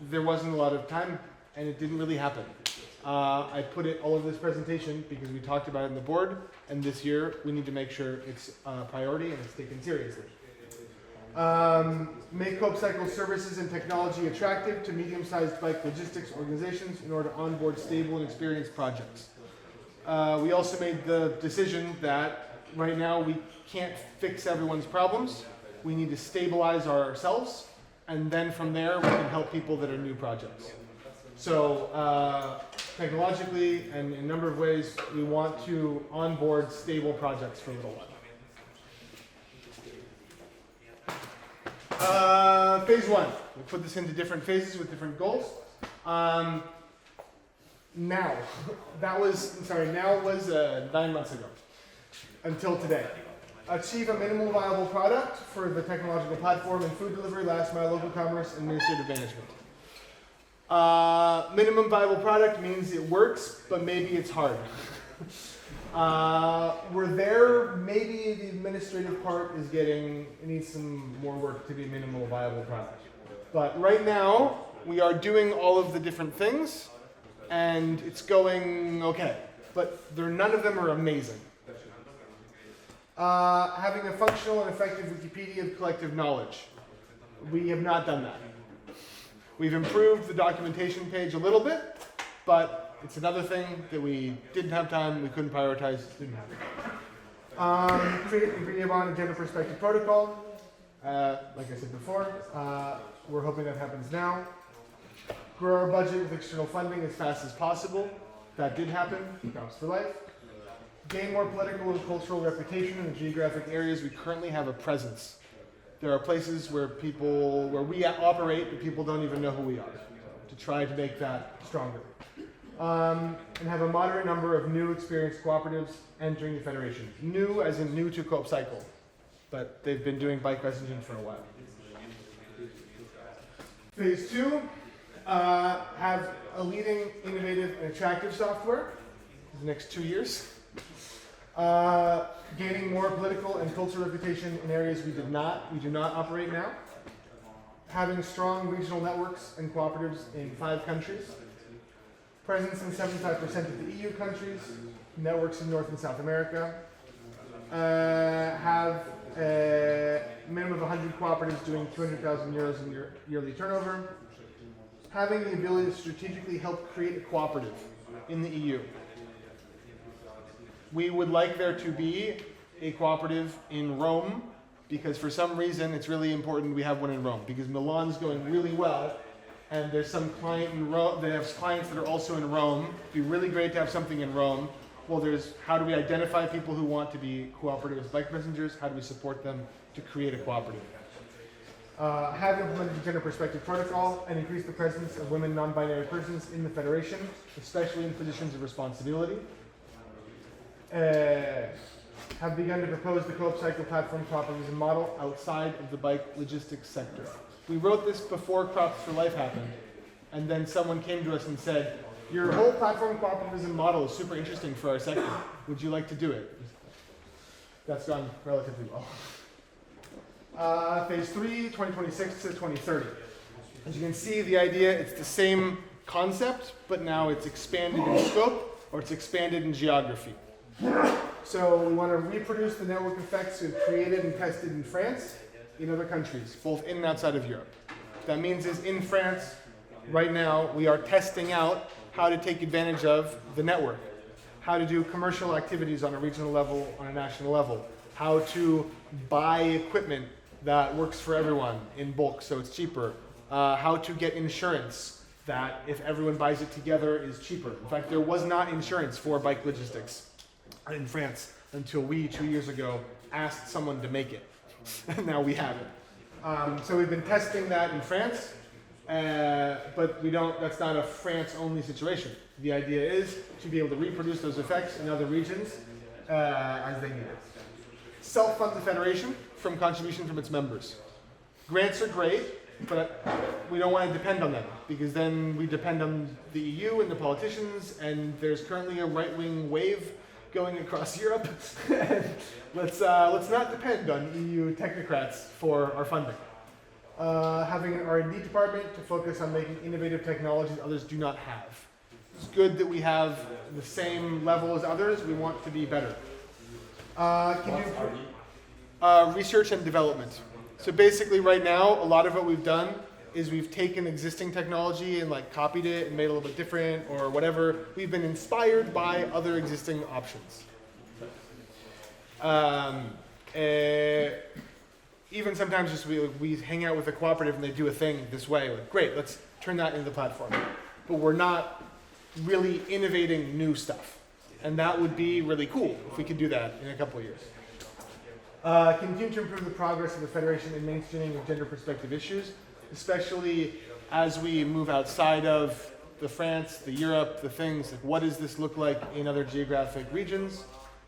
A: there wasn't a lot of time, and it didn't really happen. I put it all over this presentation because we talked about it in the board, and this year we need to make sure it's a priority and it's taken seriously. Make CoopCycle services and technology attractive to medium-sized bike logistics organizations in order to onboard stable and experienced projects. We also made the decision that right now we can't fix everyone's problems. We need to stabilize ourselves, and then from there we can help people that are new projects. So technologically and in a number of ways, we want to onboard stable projects for a little while. Phase one, we put this into different phases with different goals. Now was 9 months ago, until today. Achieve a minimal viable product for the technological platform and food delivery, last mile local commerce, and administrative management. Minimum viable product means it works, but maybe it's hard. We're there, maybe the administrative part needs some more work to be a minimal viable product. But right now, we are doing all of the different things, and it's going okay. But none of them are amazing. Having a functional and effective Wikipedia of collective knowledge. We have not done that. We've improved the documentation page a little bit, but it's another thing that we didn't have time, we couldn't prioritize, didn't have. Create and agree upon a gender perspective protocol. Like I said before, we're hoping that happens now. Grow our budget with external funding as fast as possible. That did happen, Crops for Life. Gain more political and cultural reputation in the geographic areas we currently have a presence. There are places where we operate, but people don't even know who we are, to try to make that stronger. And have a moderate number of new experienced cooperatives entering the Federation. New as in new to CoopCycle, but they've been doing bike messaging for a while. Phase two, have a leading, innovative, and attractive software for the next 2 years. Gaining more political and cultural reputation in areas we do not operate now. Having strong regional networks and cooperatives in 5 countries. Presence in 75% of the EU countries. Networks in North and South America. Have a minimum of 100 cooperatives doing 200,000 euros in yearly turnover. Having the ability to strategically help create a cooperative in the EU. We would like there to be a cooperative in Rome, because for some reason it's really important we have one in Rome, because Milan's going really well, and there's some client in Rome, they have clients that are also in Rome. It'd be really great to have something in Rome. Well, there's how do we identify people who want to be cooperative as bike messengers? How do we support them to create a cooperative? Have implemented the gender perspective protocol and increase the presence of women non-binary persons in the Federation, especially in positions of responsibility. Have begun to propose the CoopCycle platform cooperativism model outside of the bike logistics sector. We wrote this before Crops for Life happened, and then someone came to us and said, your whole platform cooperativism model is super interesting for our sector. Would you like to do it? That's gone relatively well. Phase 3, 2026 to 2030. As you can see, the idea, it's the same concept, but now it's expanded in scope, or it's expanded in geography. So we want to reproduce the network effects we've created and tested in France, in other countries, both in and outside of Europe. That means is in France, right now, we are testing out how to take advantage of the network. how to do commercial activities on a regional level, on a national level, how to buy equipment that works for everyone in bulk so it's cheaper, how to get insurance that if everyone buys it together is cheaper. In fact, there was not insurance for bike logistics in France until we 2 years ago asked someone to make it. And now we have it. So we've been testing that in France, but that's not a France-only situation. The idea is to be able to reproduce those effects in other regions as they need it. Self-fund the federation from contribution from its members. Grants are great, but we don't want to depend on them, because then we depend on the EU and the politicians, and there's currently a right-wing wave going across Europe. let's not depend on EU technocrats for our funding. Having an R&D department to focus on making innovative technologies others do not have. It's good that we have the same level as others. We want to be better. Research and development. So basically right now, a lot of what we've done is we've taken existing technology and like copied it and made it a little bit different or whatever. We've been inspired by other existing options. Even sometimes just we hang out with a cooperative and they do a thing this way. Like, great, let's turn that into the platform. But we're not really innovating new stuff. And that would be really cool if we could do that in a couple of years. Continue to improve the progress of the Federation in mainstreaming of gender perspective issues, especially as we move outside of the France, the Europe, the things, like what does this look like in other geographic regions?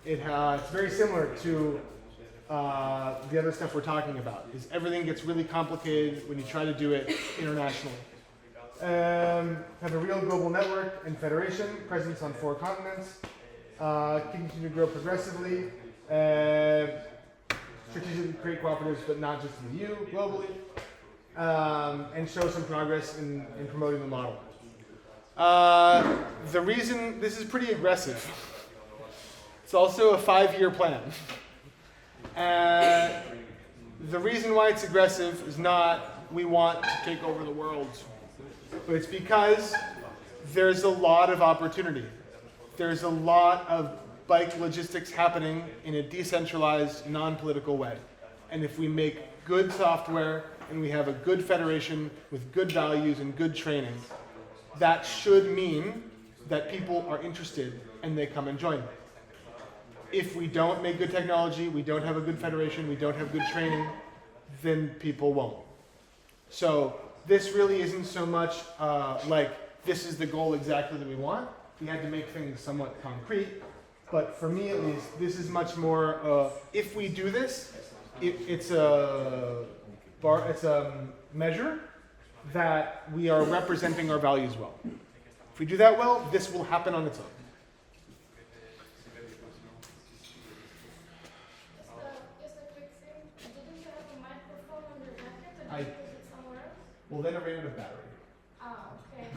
A: It's very similar to the other stuff we're talking about, is everything gets really complicated when you try to do it internationally. Have a real global network and federation, presence on 4 continents, continue to grow progressively, strategically create cooperatives, but not just in the EU, globally, and show some progress in promoting the model. The reason, this is pretty aggressive. It's also a 5-year plan. The reason why it's aggressive is not we want to take over the world, but it's because there's a lot of opportunity. There's a lot of bike logistics happening in a decentralized, non-political way. And if we make good software and we have a good federation with good values and good training, that should mean that people are interested and they come and join. If we don't make good technology, we don't have a good federation, we don't have good training, then people won't. So this really isn't so much like this is the goal exactly that we want. We had to make things somewhat concrete. But for me at least, this is much more, if we do this, it's a measure that we are representing our values well. If we do that well, this will happen on its own.
C: Just a quick thing. Didn't you have a microphone on your jacket and you put it somewhere else?
A: Well, then I ran out of battery.
C: Ah, okay.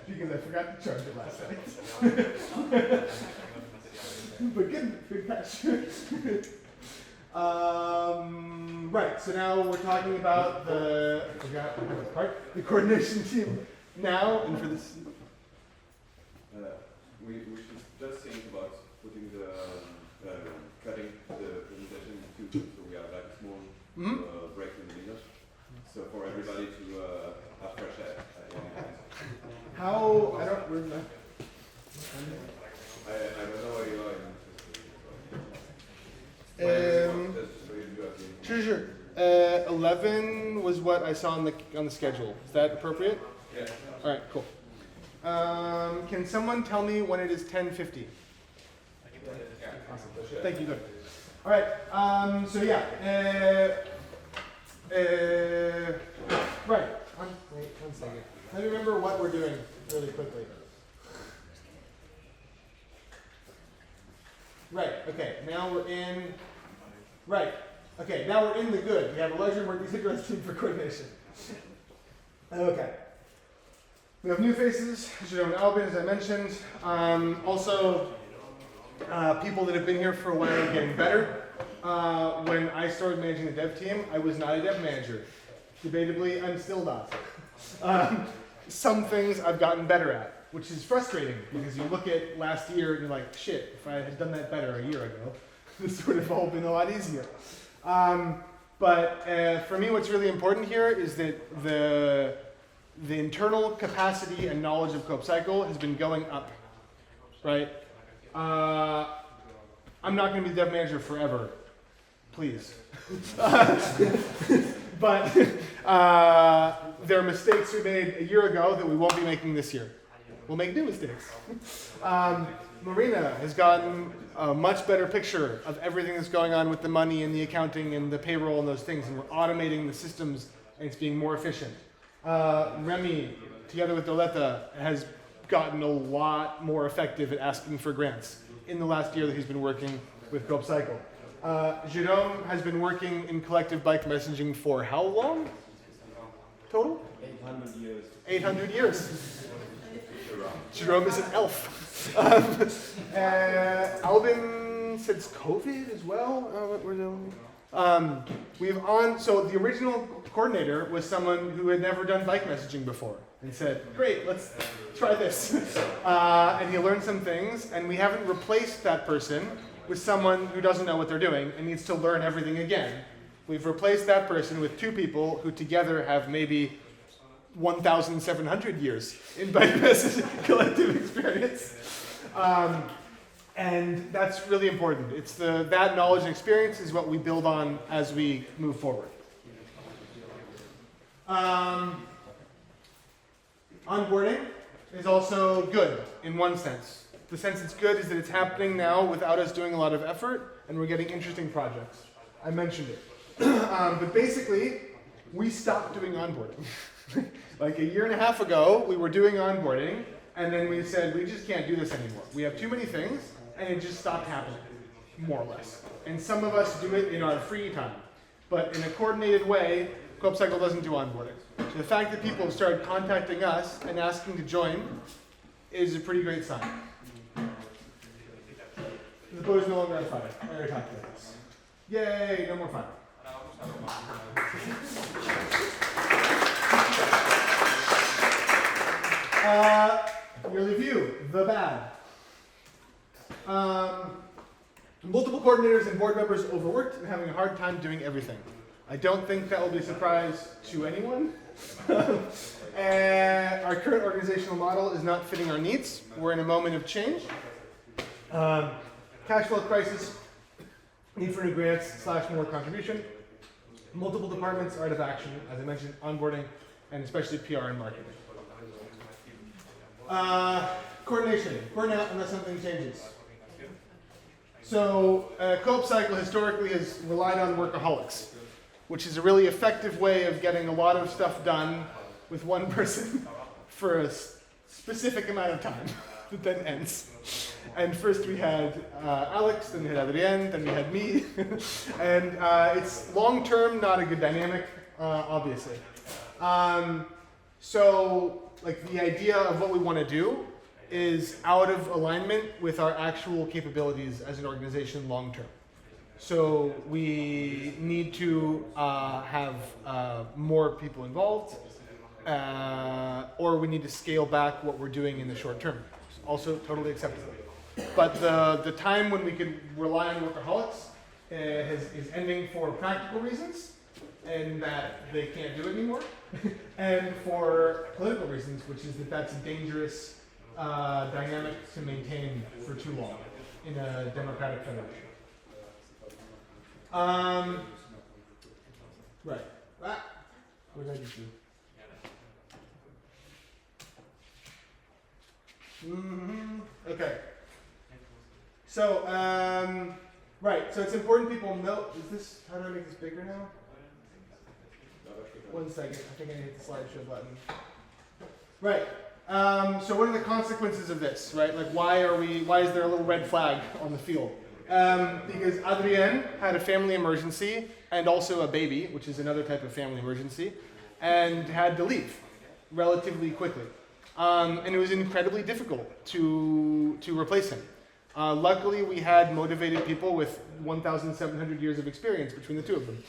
A: Because I forgot to charge it last night. But good catch. Right, so now we're talking about the coordination team now, and for this.
D: We should just think about putting cutting the presentation into two, so we have like a small break in the middle. So for everybody to have fresh air.
A: How, I don't remember.
D: I don't know where you are.
A: Sure. 11 was what I saw on the schedule. Is that appropriate?
D: Yeah.
A: All right, cool. Can someone tell me when it is 10:50? Awesome. Thank you. Good. All right. So yeah. Right. Wait 1 second. Let me remember what we're doing really quickly. Right. Okay. Now we're in. Right. Okay. Now we're in the good. We have a larger, more decentralized team for coordination. Okay. We have new faces. Jerome and Albin, as I mentioned. Also, people that have been here for a while are getting better. When I started managing the dev team, I was not a dev manager. Debatably, I'm still not. Some things I've gotten better at. which is frustrating because you look at last year and you're like, shit, if I had done that better a year ago, this would have all been a lot easier. But for me, what's really important here is that the internal capacity and knowledge of CoopCycle has been going up, right? I'm not going to be the dev manager forever, please. But there are mistakes we made a year ago that we won't be making this year. We'll make new mistakes. Marina has gotten a much better picture of everything that's going on with the money and the accounting and the payroll and those things, and we're automating the systems and it's being more efficient. Remy, together with Doleta, has gotten a lot more effective at asking for grants in the last year that he's been working with CoopCycle. Jerome has been working in collective bike messaging for how long? Total?
D: 800 years.
A: 800 years. Jerome is an elf. Albin since COVID as well. So the original coordinator was someone who had never done bike messaging before and said, great, let's try this. And he learned some things, and we haven't replaced that person with someone who doesn't know what they're doing and needs to learn everything again. We've replaced that person with two people who together have maybe 1,700 years in bike messaging collective experience. And that's really important. It's that knowledge and experience is what we build on as we move forward. Onboarding is also good in one sense. The sense it's good is that it's happening now without us doing a lot of effort, and we're getting interesting projects. I mentioned it. But basically, we stopped doing onboarding. Like a year and a half ago, we were doing onboarding, and then we said, we just can't do this anymore. We have too many things, and it just stopped happening, more or less. And some of us do it in our free time. But in a coordinated way, CoopCycle doesn't do onboarding. So the fact that people have started contacting us and asking to join is a pretty great sign. The boat is no longer on fire. I already talked about this. Yay, no more fire. Your review, the bad. Multiple coordinators and board members overworked and having a hard time doing everything. I don't think that will be a surprise to anyone. Our current organizational model is not fitting our needs. We're in a moment of change. Cash flow crisis, need for new grants / more contribution. Multiple departments are out of action, as I mentioned, onboarding, and especially PR and marketing. Coordination, burnout unless something changes. So CoopCycle historically has relied on workaholics, which is a really effective way of getting a lot of stuff done with one person for a specific amount of time that then ends. And first we had Alex, then we had Adrien, then we had me. And it's long-term not a good dynamic, obviously. So like the idea of what we want to do is out of alignment with our actual capabilities as an organization long-term. So we need to have more people involved, or we need to scale back what we're doing in the short term. Also totally acceptable. But the time when we could rely on workaholics is ending for practical reasons, and that they can't do it anymore, and for political reasons, which is that that's a dangerous dynamic to maintain for too long in a democratic federation. Right. What did I just do? Okay. So, right. So it's important people know. How do I make this bigger now? 1 second. I think I need to hit the slideshow button. Right. So what are the consequences of this? Right. Like, why is there a little red flag on the field? Because Adrien had a family emergency and also a baby, which is another type of family emergency, and had to leave relatively quickly. And it was incredibly difficult to replace him. Luckily, we had motivated people with 1,700 years of experience between the two of them.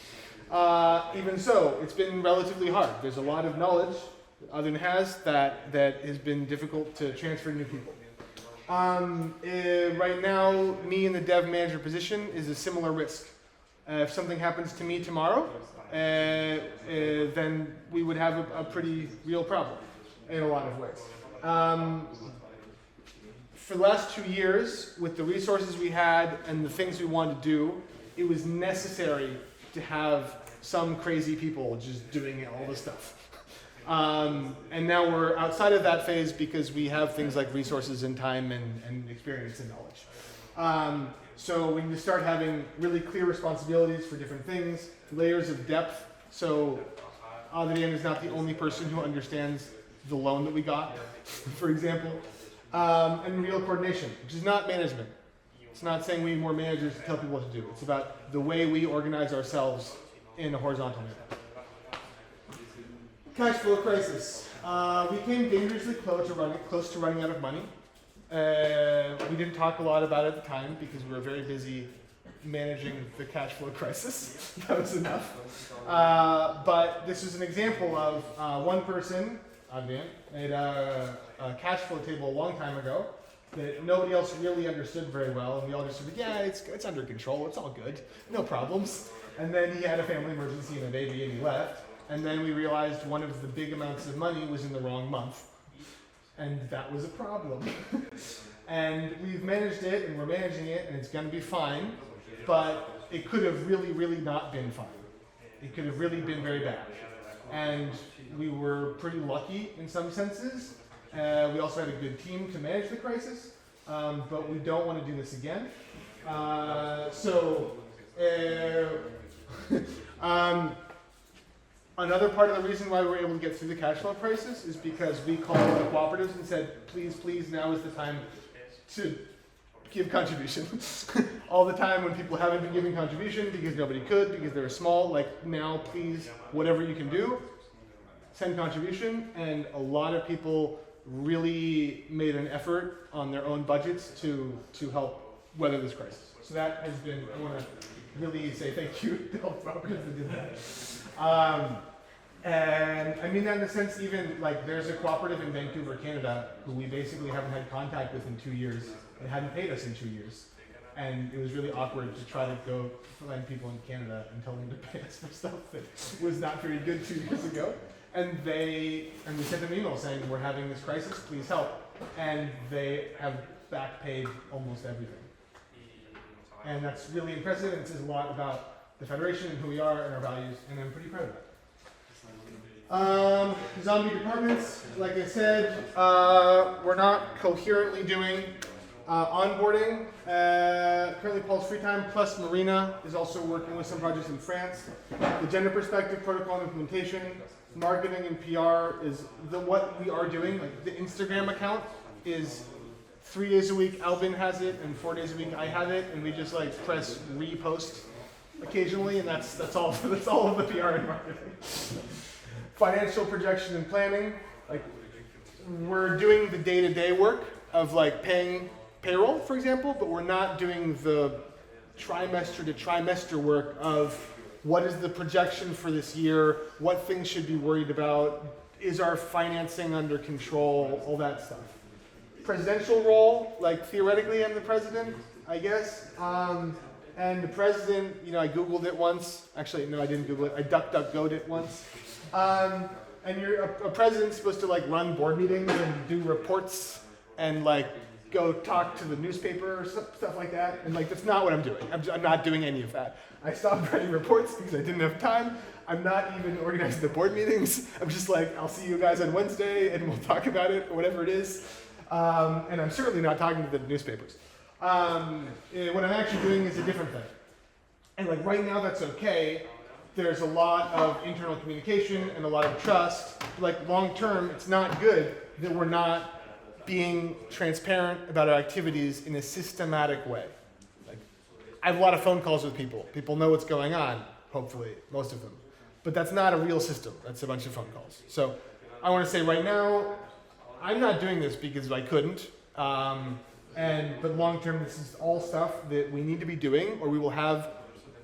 A: Even so, it's been relatively hard. There's a lot of knowledge Adrian has that has been difficult to transfer to new people. Right now, me in the dev manager position is a similar risk. If something happens to me tomorrow, then we would have a pretty real problem in a lot of ways. For the last 2 years, with the resources we had and the things we wanted to do, it was necessary to have some crazy people just doing all this stuff. And now we're outside of that phase because we have things like resources and time and experience and knowledge. So we need to start having really clear responsibilities for different things, layers of depth. So Adrian is not the only person who understands the loan that we got, for example. And real coordination, which is not management. It's not saying we need more managers to tell people what to do. It's about the way we organize ourselves in a horizontal manner. Cash flow crisis. We came dangerously close to running out of money. We didn't talk a lot about it at the time because we were very busy managing the cash flow crisis. That was enough. But this is an example of one person, Adrian, made a cash flow table a long time ago that nobody else really understood very well. And we all just said, yeah, it's under control. It's all good. No problems. And then he had a family emergency and a baby and he left. And then we realized one of the big amounts of money was in the wrong month. And that was a problem. And we've managed it and we're managing it and it's going to be fine. But it could have really, really not been fine. It could have really been very bad. And we were pretty lucky in some senses. We also had a good team to manage the crisis. But we don't want to do this again. Another part of the reason why we were able to get through the cash flow crisis is because we called the cooperatives and said, please, please, now is the time to give contribution. All the time when people haven't been giving contribution because nobody could, because they were small, like now, please, whatever you can do, send contribution. And a lot of people really made an effort on their own budgets to help weather this crisis. So that has been, I want to really say thank you to all the cooperatives that did that. And I mean that in the sense, even like there's a cooperative in Vancouver, Canada, who we basically haven't had contact with in 2 years and hadn't paid us in 2 years. And it was really awkward to try to go find people in Canada and tell them to pay us for stuff that was not very good 2 years ago. And we sent them an email saying, we're having this crisis, please help. And they have back paid almost everything. And that's really impressive and it says a lot about the Federation and who we are and our values, and I'm pretty proud of that. Zombie departments, like I said, we're not coherently doing onboarding. Currently Paul's free time, plus Marina is also working with some projects in France. The gender perspective, protocol and implementation, marketing and PR is what we are doing. Like the Instagram account is 3 days a week Albin has it, and 4 days a week I have it, and we just like press repost occasionally, and that's all of the PR and marketing. Financial projection and planning, like we're doing the day-to-day work of like paying payroll, for example, but we're not doing the trimester to trimester work of what is the projection for this year, what things should be worried about, is our financing under control, all that stuff. Presidential role, like theoretically I'm the president, I guess. And the president, I Googled it once. Actually, no, I didn't Google it. I DuckDuckGo'd it once. And you're a president's supposed to like run board meetings and do reports and like go talk to the newspaper or stuff like that. And like that's not what I'm doing. I'm not doing any of that. I stopped writing reports because I didn't have time. I'm not even organizing the board meetings. I'm just like, I'll see you guys on Wednesday and we'll talk about it or whatever it is. And I'm certainly not talking to the newspapers. What I'm actually doing is a different thing. And like right now that's okay. There's a lot of internal communication and a lot of trust. Like long term, it's not good that we're not being transparent about our activities in a systematic way. Like, I have a lot of phone calls with people. People know what's going on, hopefully, most of them. But that's not a real system. That's a bunch of phone calls. So I want to say right now, I'm not doing this because I couldn't. But long term, this is all stuff that we need to be doing or we will have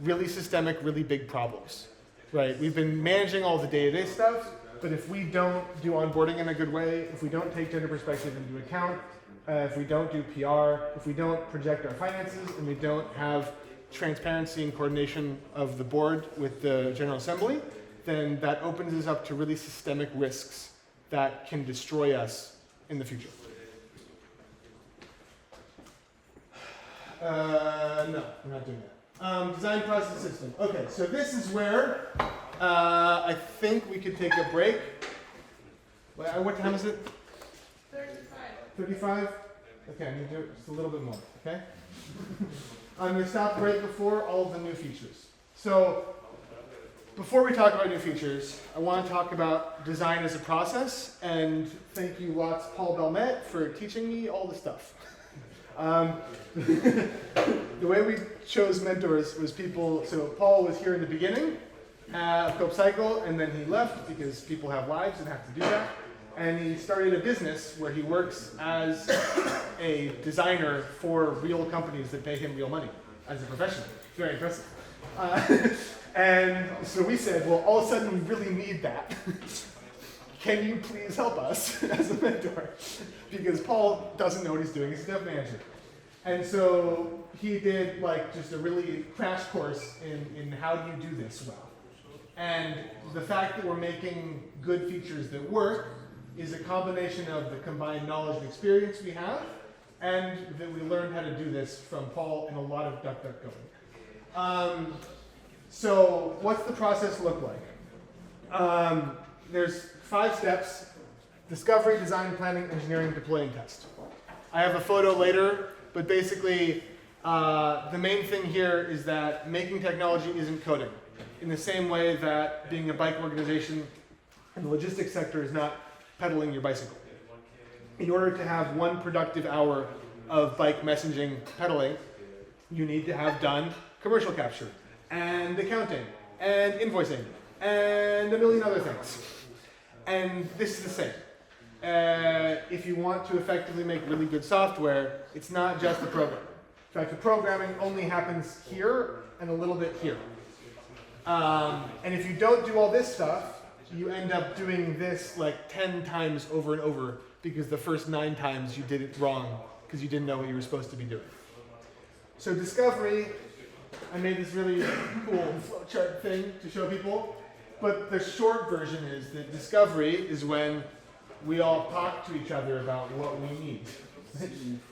A: really systemic, really big problems, right? We've been managing all the day-to-day stuff, But if we don't do onboarding in a good way, if we don't take gender perspective into account, if we don't do PR, if we don't project our finances, and we don't have transparency and coordination of the board with the General Assembly, then that opens us up to really systemic risks that can destroy us in the future. No, we're not doing that. Design process system. Okay, so this is where I think we could take a break. What time is it?
B: 35.
A: 35? Okay, I'm going to do it just a little bit more, okay? I'm going to stop right before all of the new features. So, before we talk about new features, I want to talk about design as a process, and thank you lots, Paul Belmet, for teaching me all the stuff. The way we chose mentors was people, so Paul was here in the beginning of CoopCycle, and then he left because people have lives and have to do that. And he started a business where he works as a designer for real companies that pay him real money as a professional. It's very impressive. And so we said, well, all of a sudden we really need that. Can you please help us as a mentor? Because Paul doesn't know what he's doing. He's a dev manager. And so he did like just a really crash course in how do you do this well. And the fact that we're making good features that work is a combination of the combined knowledge and experience we have, and that we learned how to do this from Paul and a lot of DuckDuckGo. So what's the process look like? There's 5 steps: discovery, design, planning, engineering, deploy, and test. I have a photo later, but basically the main thing here is that making technology isn't coding. In the same way that being a bike organization in the logistics sector is not pedaling your bicycle. In order to have 1 productive hour of bike messaging pedaling, you need to have done commercial capture, and accounting, and invoicing, and a million other things. And this is the same. If you want to effectively make really good software, it's not just the program. In fact, the programming only happens here and a little bit here. And if you don't do all this stuff, you end up doing this like 10 times over and over because the first 9 times you did it wrong because you didn't know what you were supposed to be doing. So discovery, I made this really cool flowchart thing to show people, but the short version is that discovery is when we all talk to each other about what we need.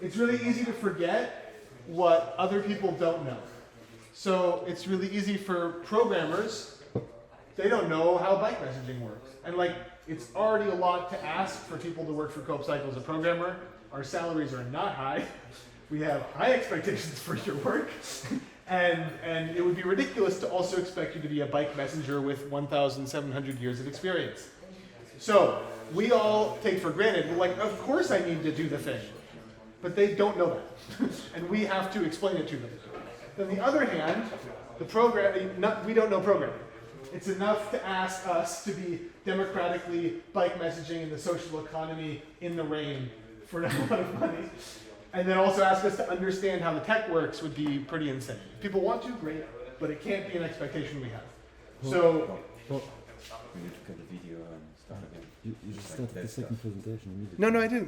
A: It's really easy to forget what other people don't know. So it's really easy for programmers. They don't know how bike messaging works. And like, it's already a lot to ask for people to work for CoopCycle as a programmer. Our salaries are not high. We have high expectations for your work. And it would be ridiculous to also expect you to be a bike messenger with 1,700 years of experience. So we all take for granted, we're like, of course I need to do the thing. But they don't know that. And we have to explain it to them. On the other hand, we don't know programming. It's enough to ask us to be democratically bike messaging in the social economy in the rain for not a lot of money. And then also ask us to understand how the tech works would be pretty insane. If people want to, great, but it can't be an expectation we have. So,
E: we need to cut the video and start again. You just started the second presentation immediately.
A: No, I didn't.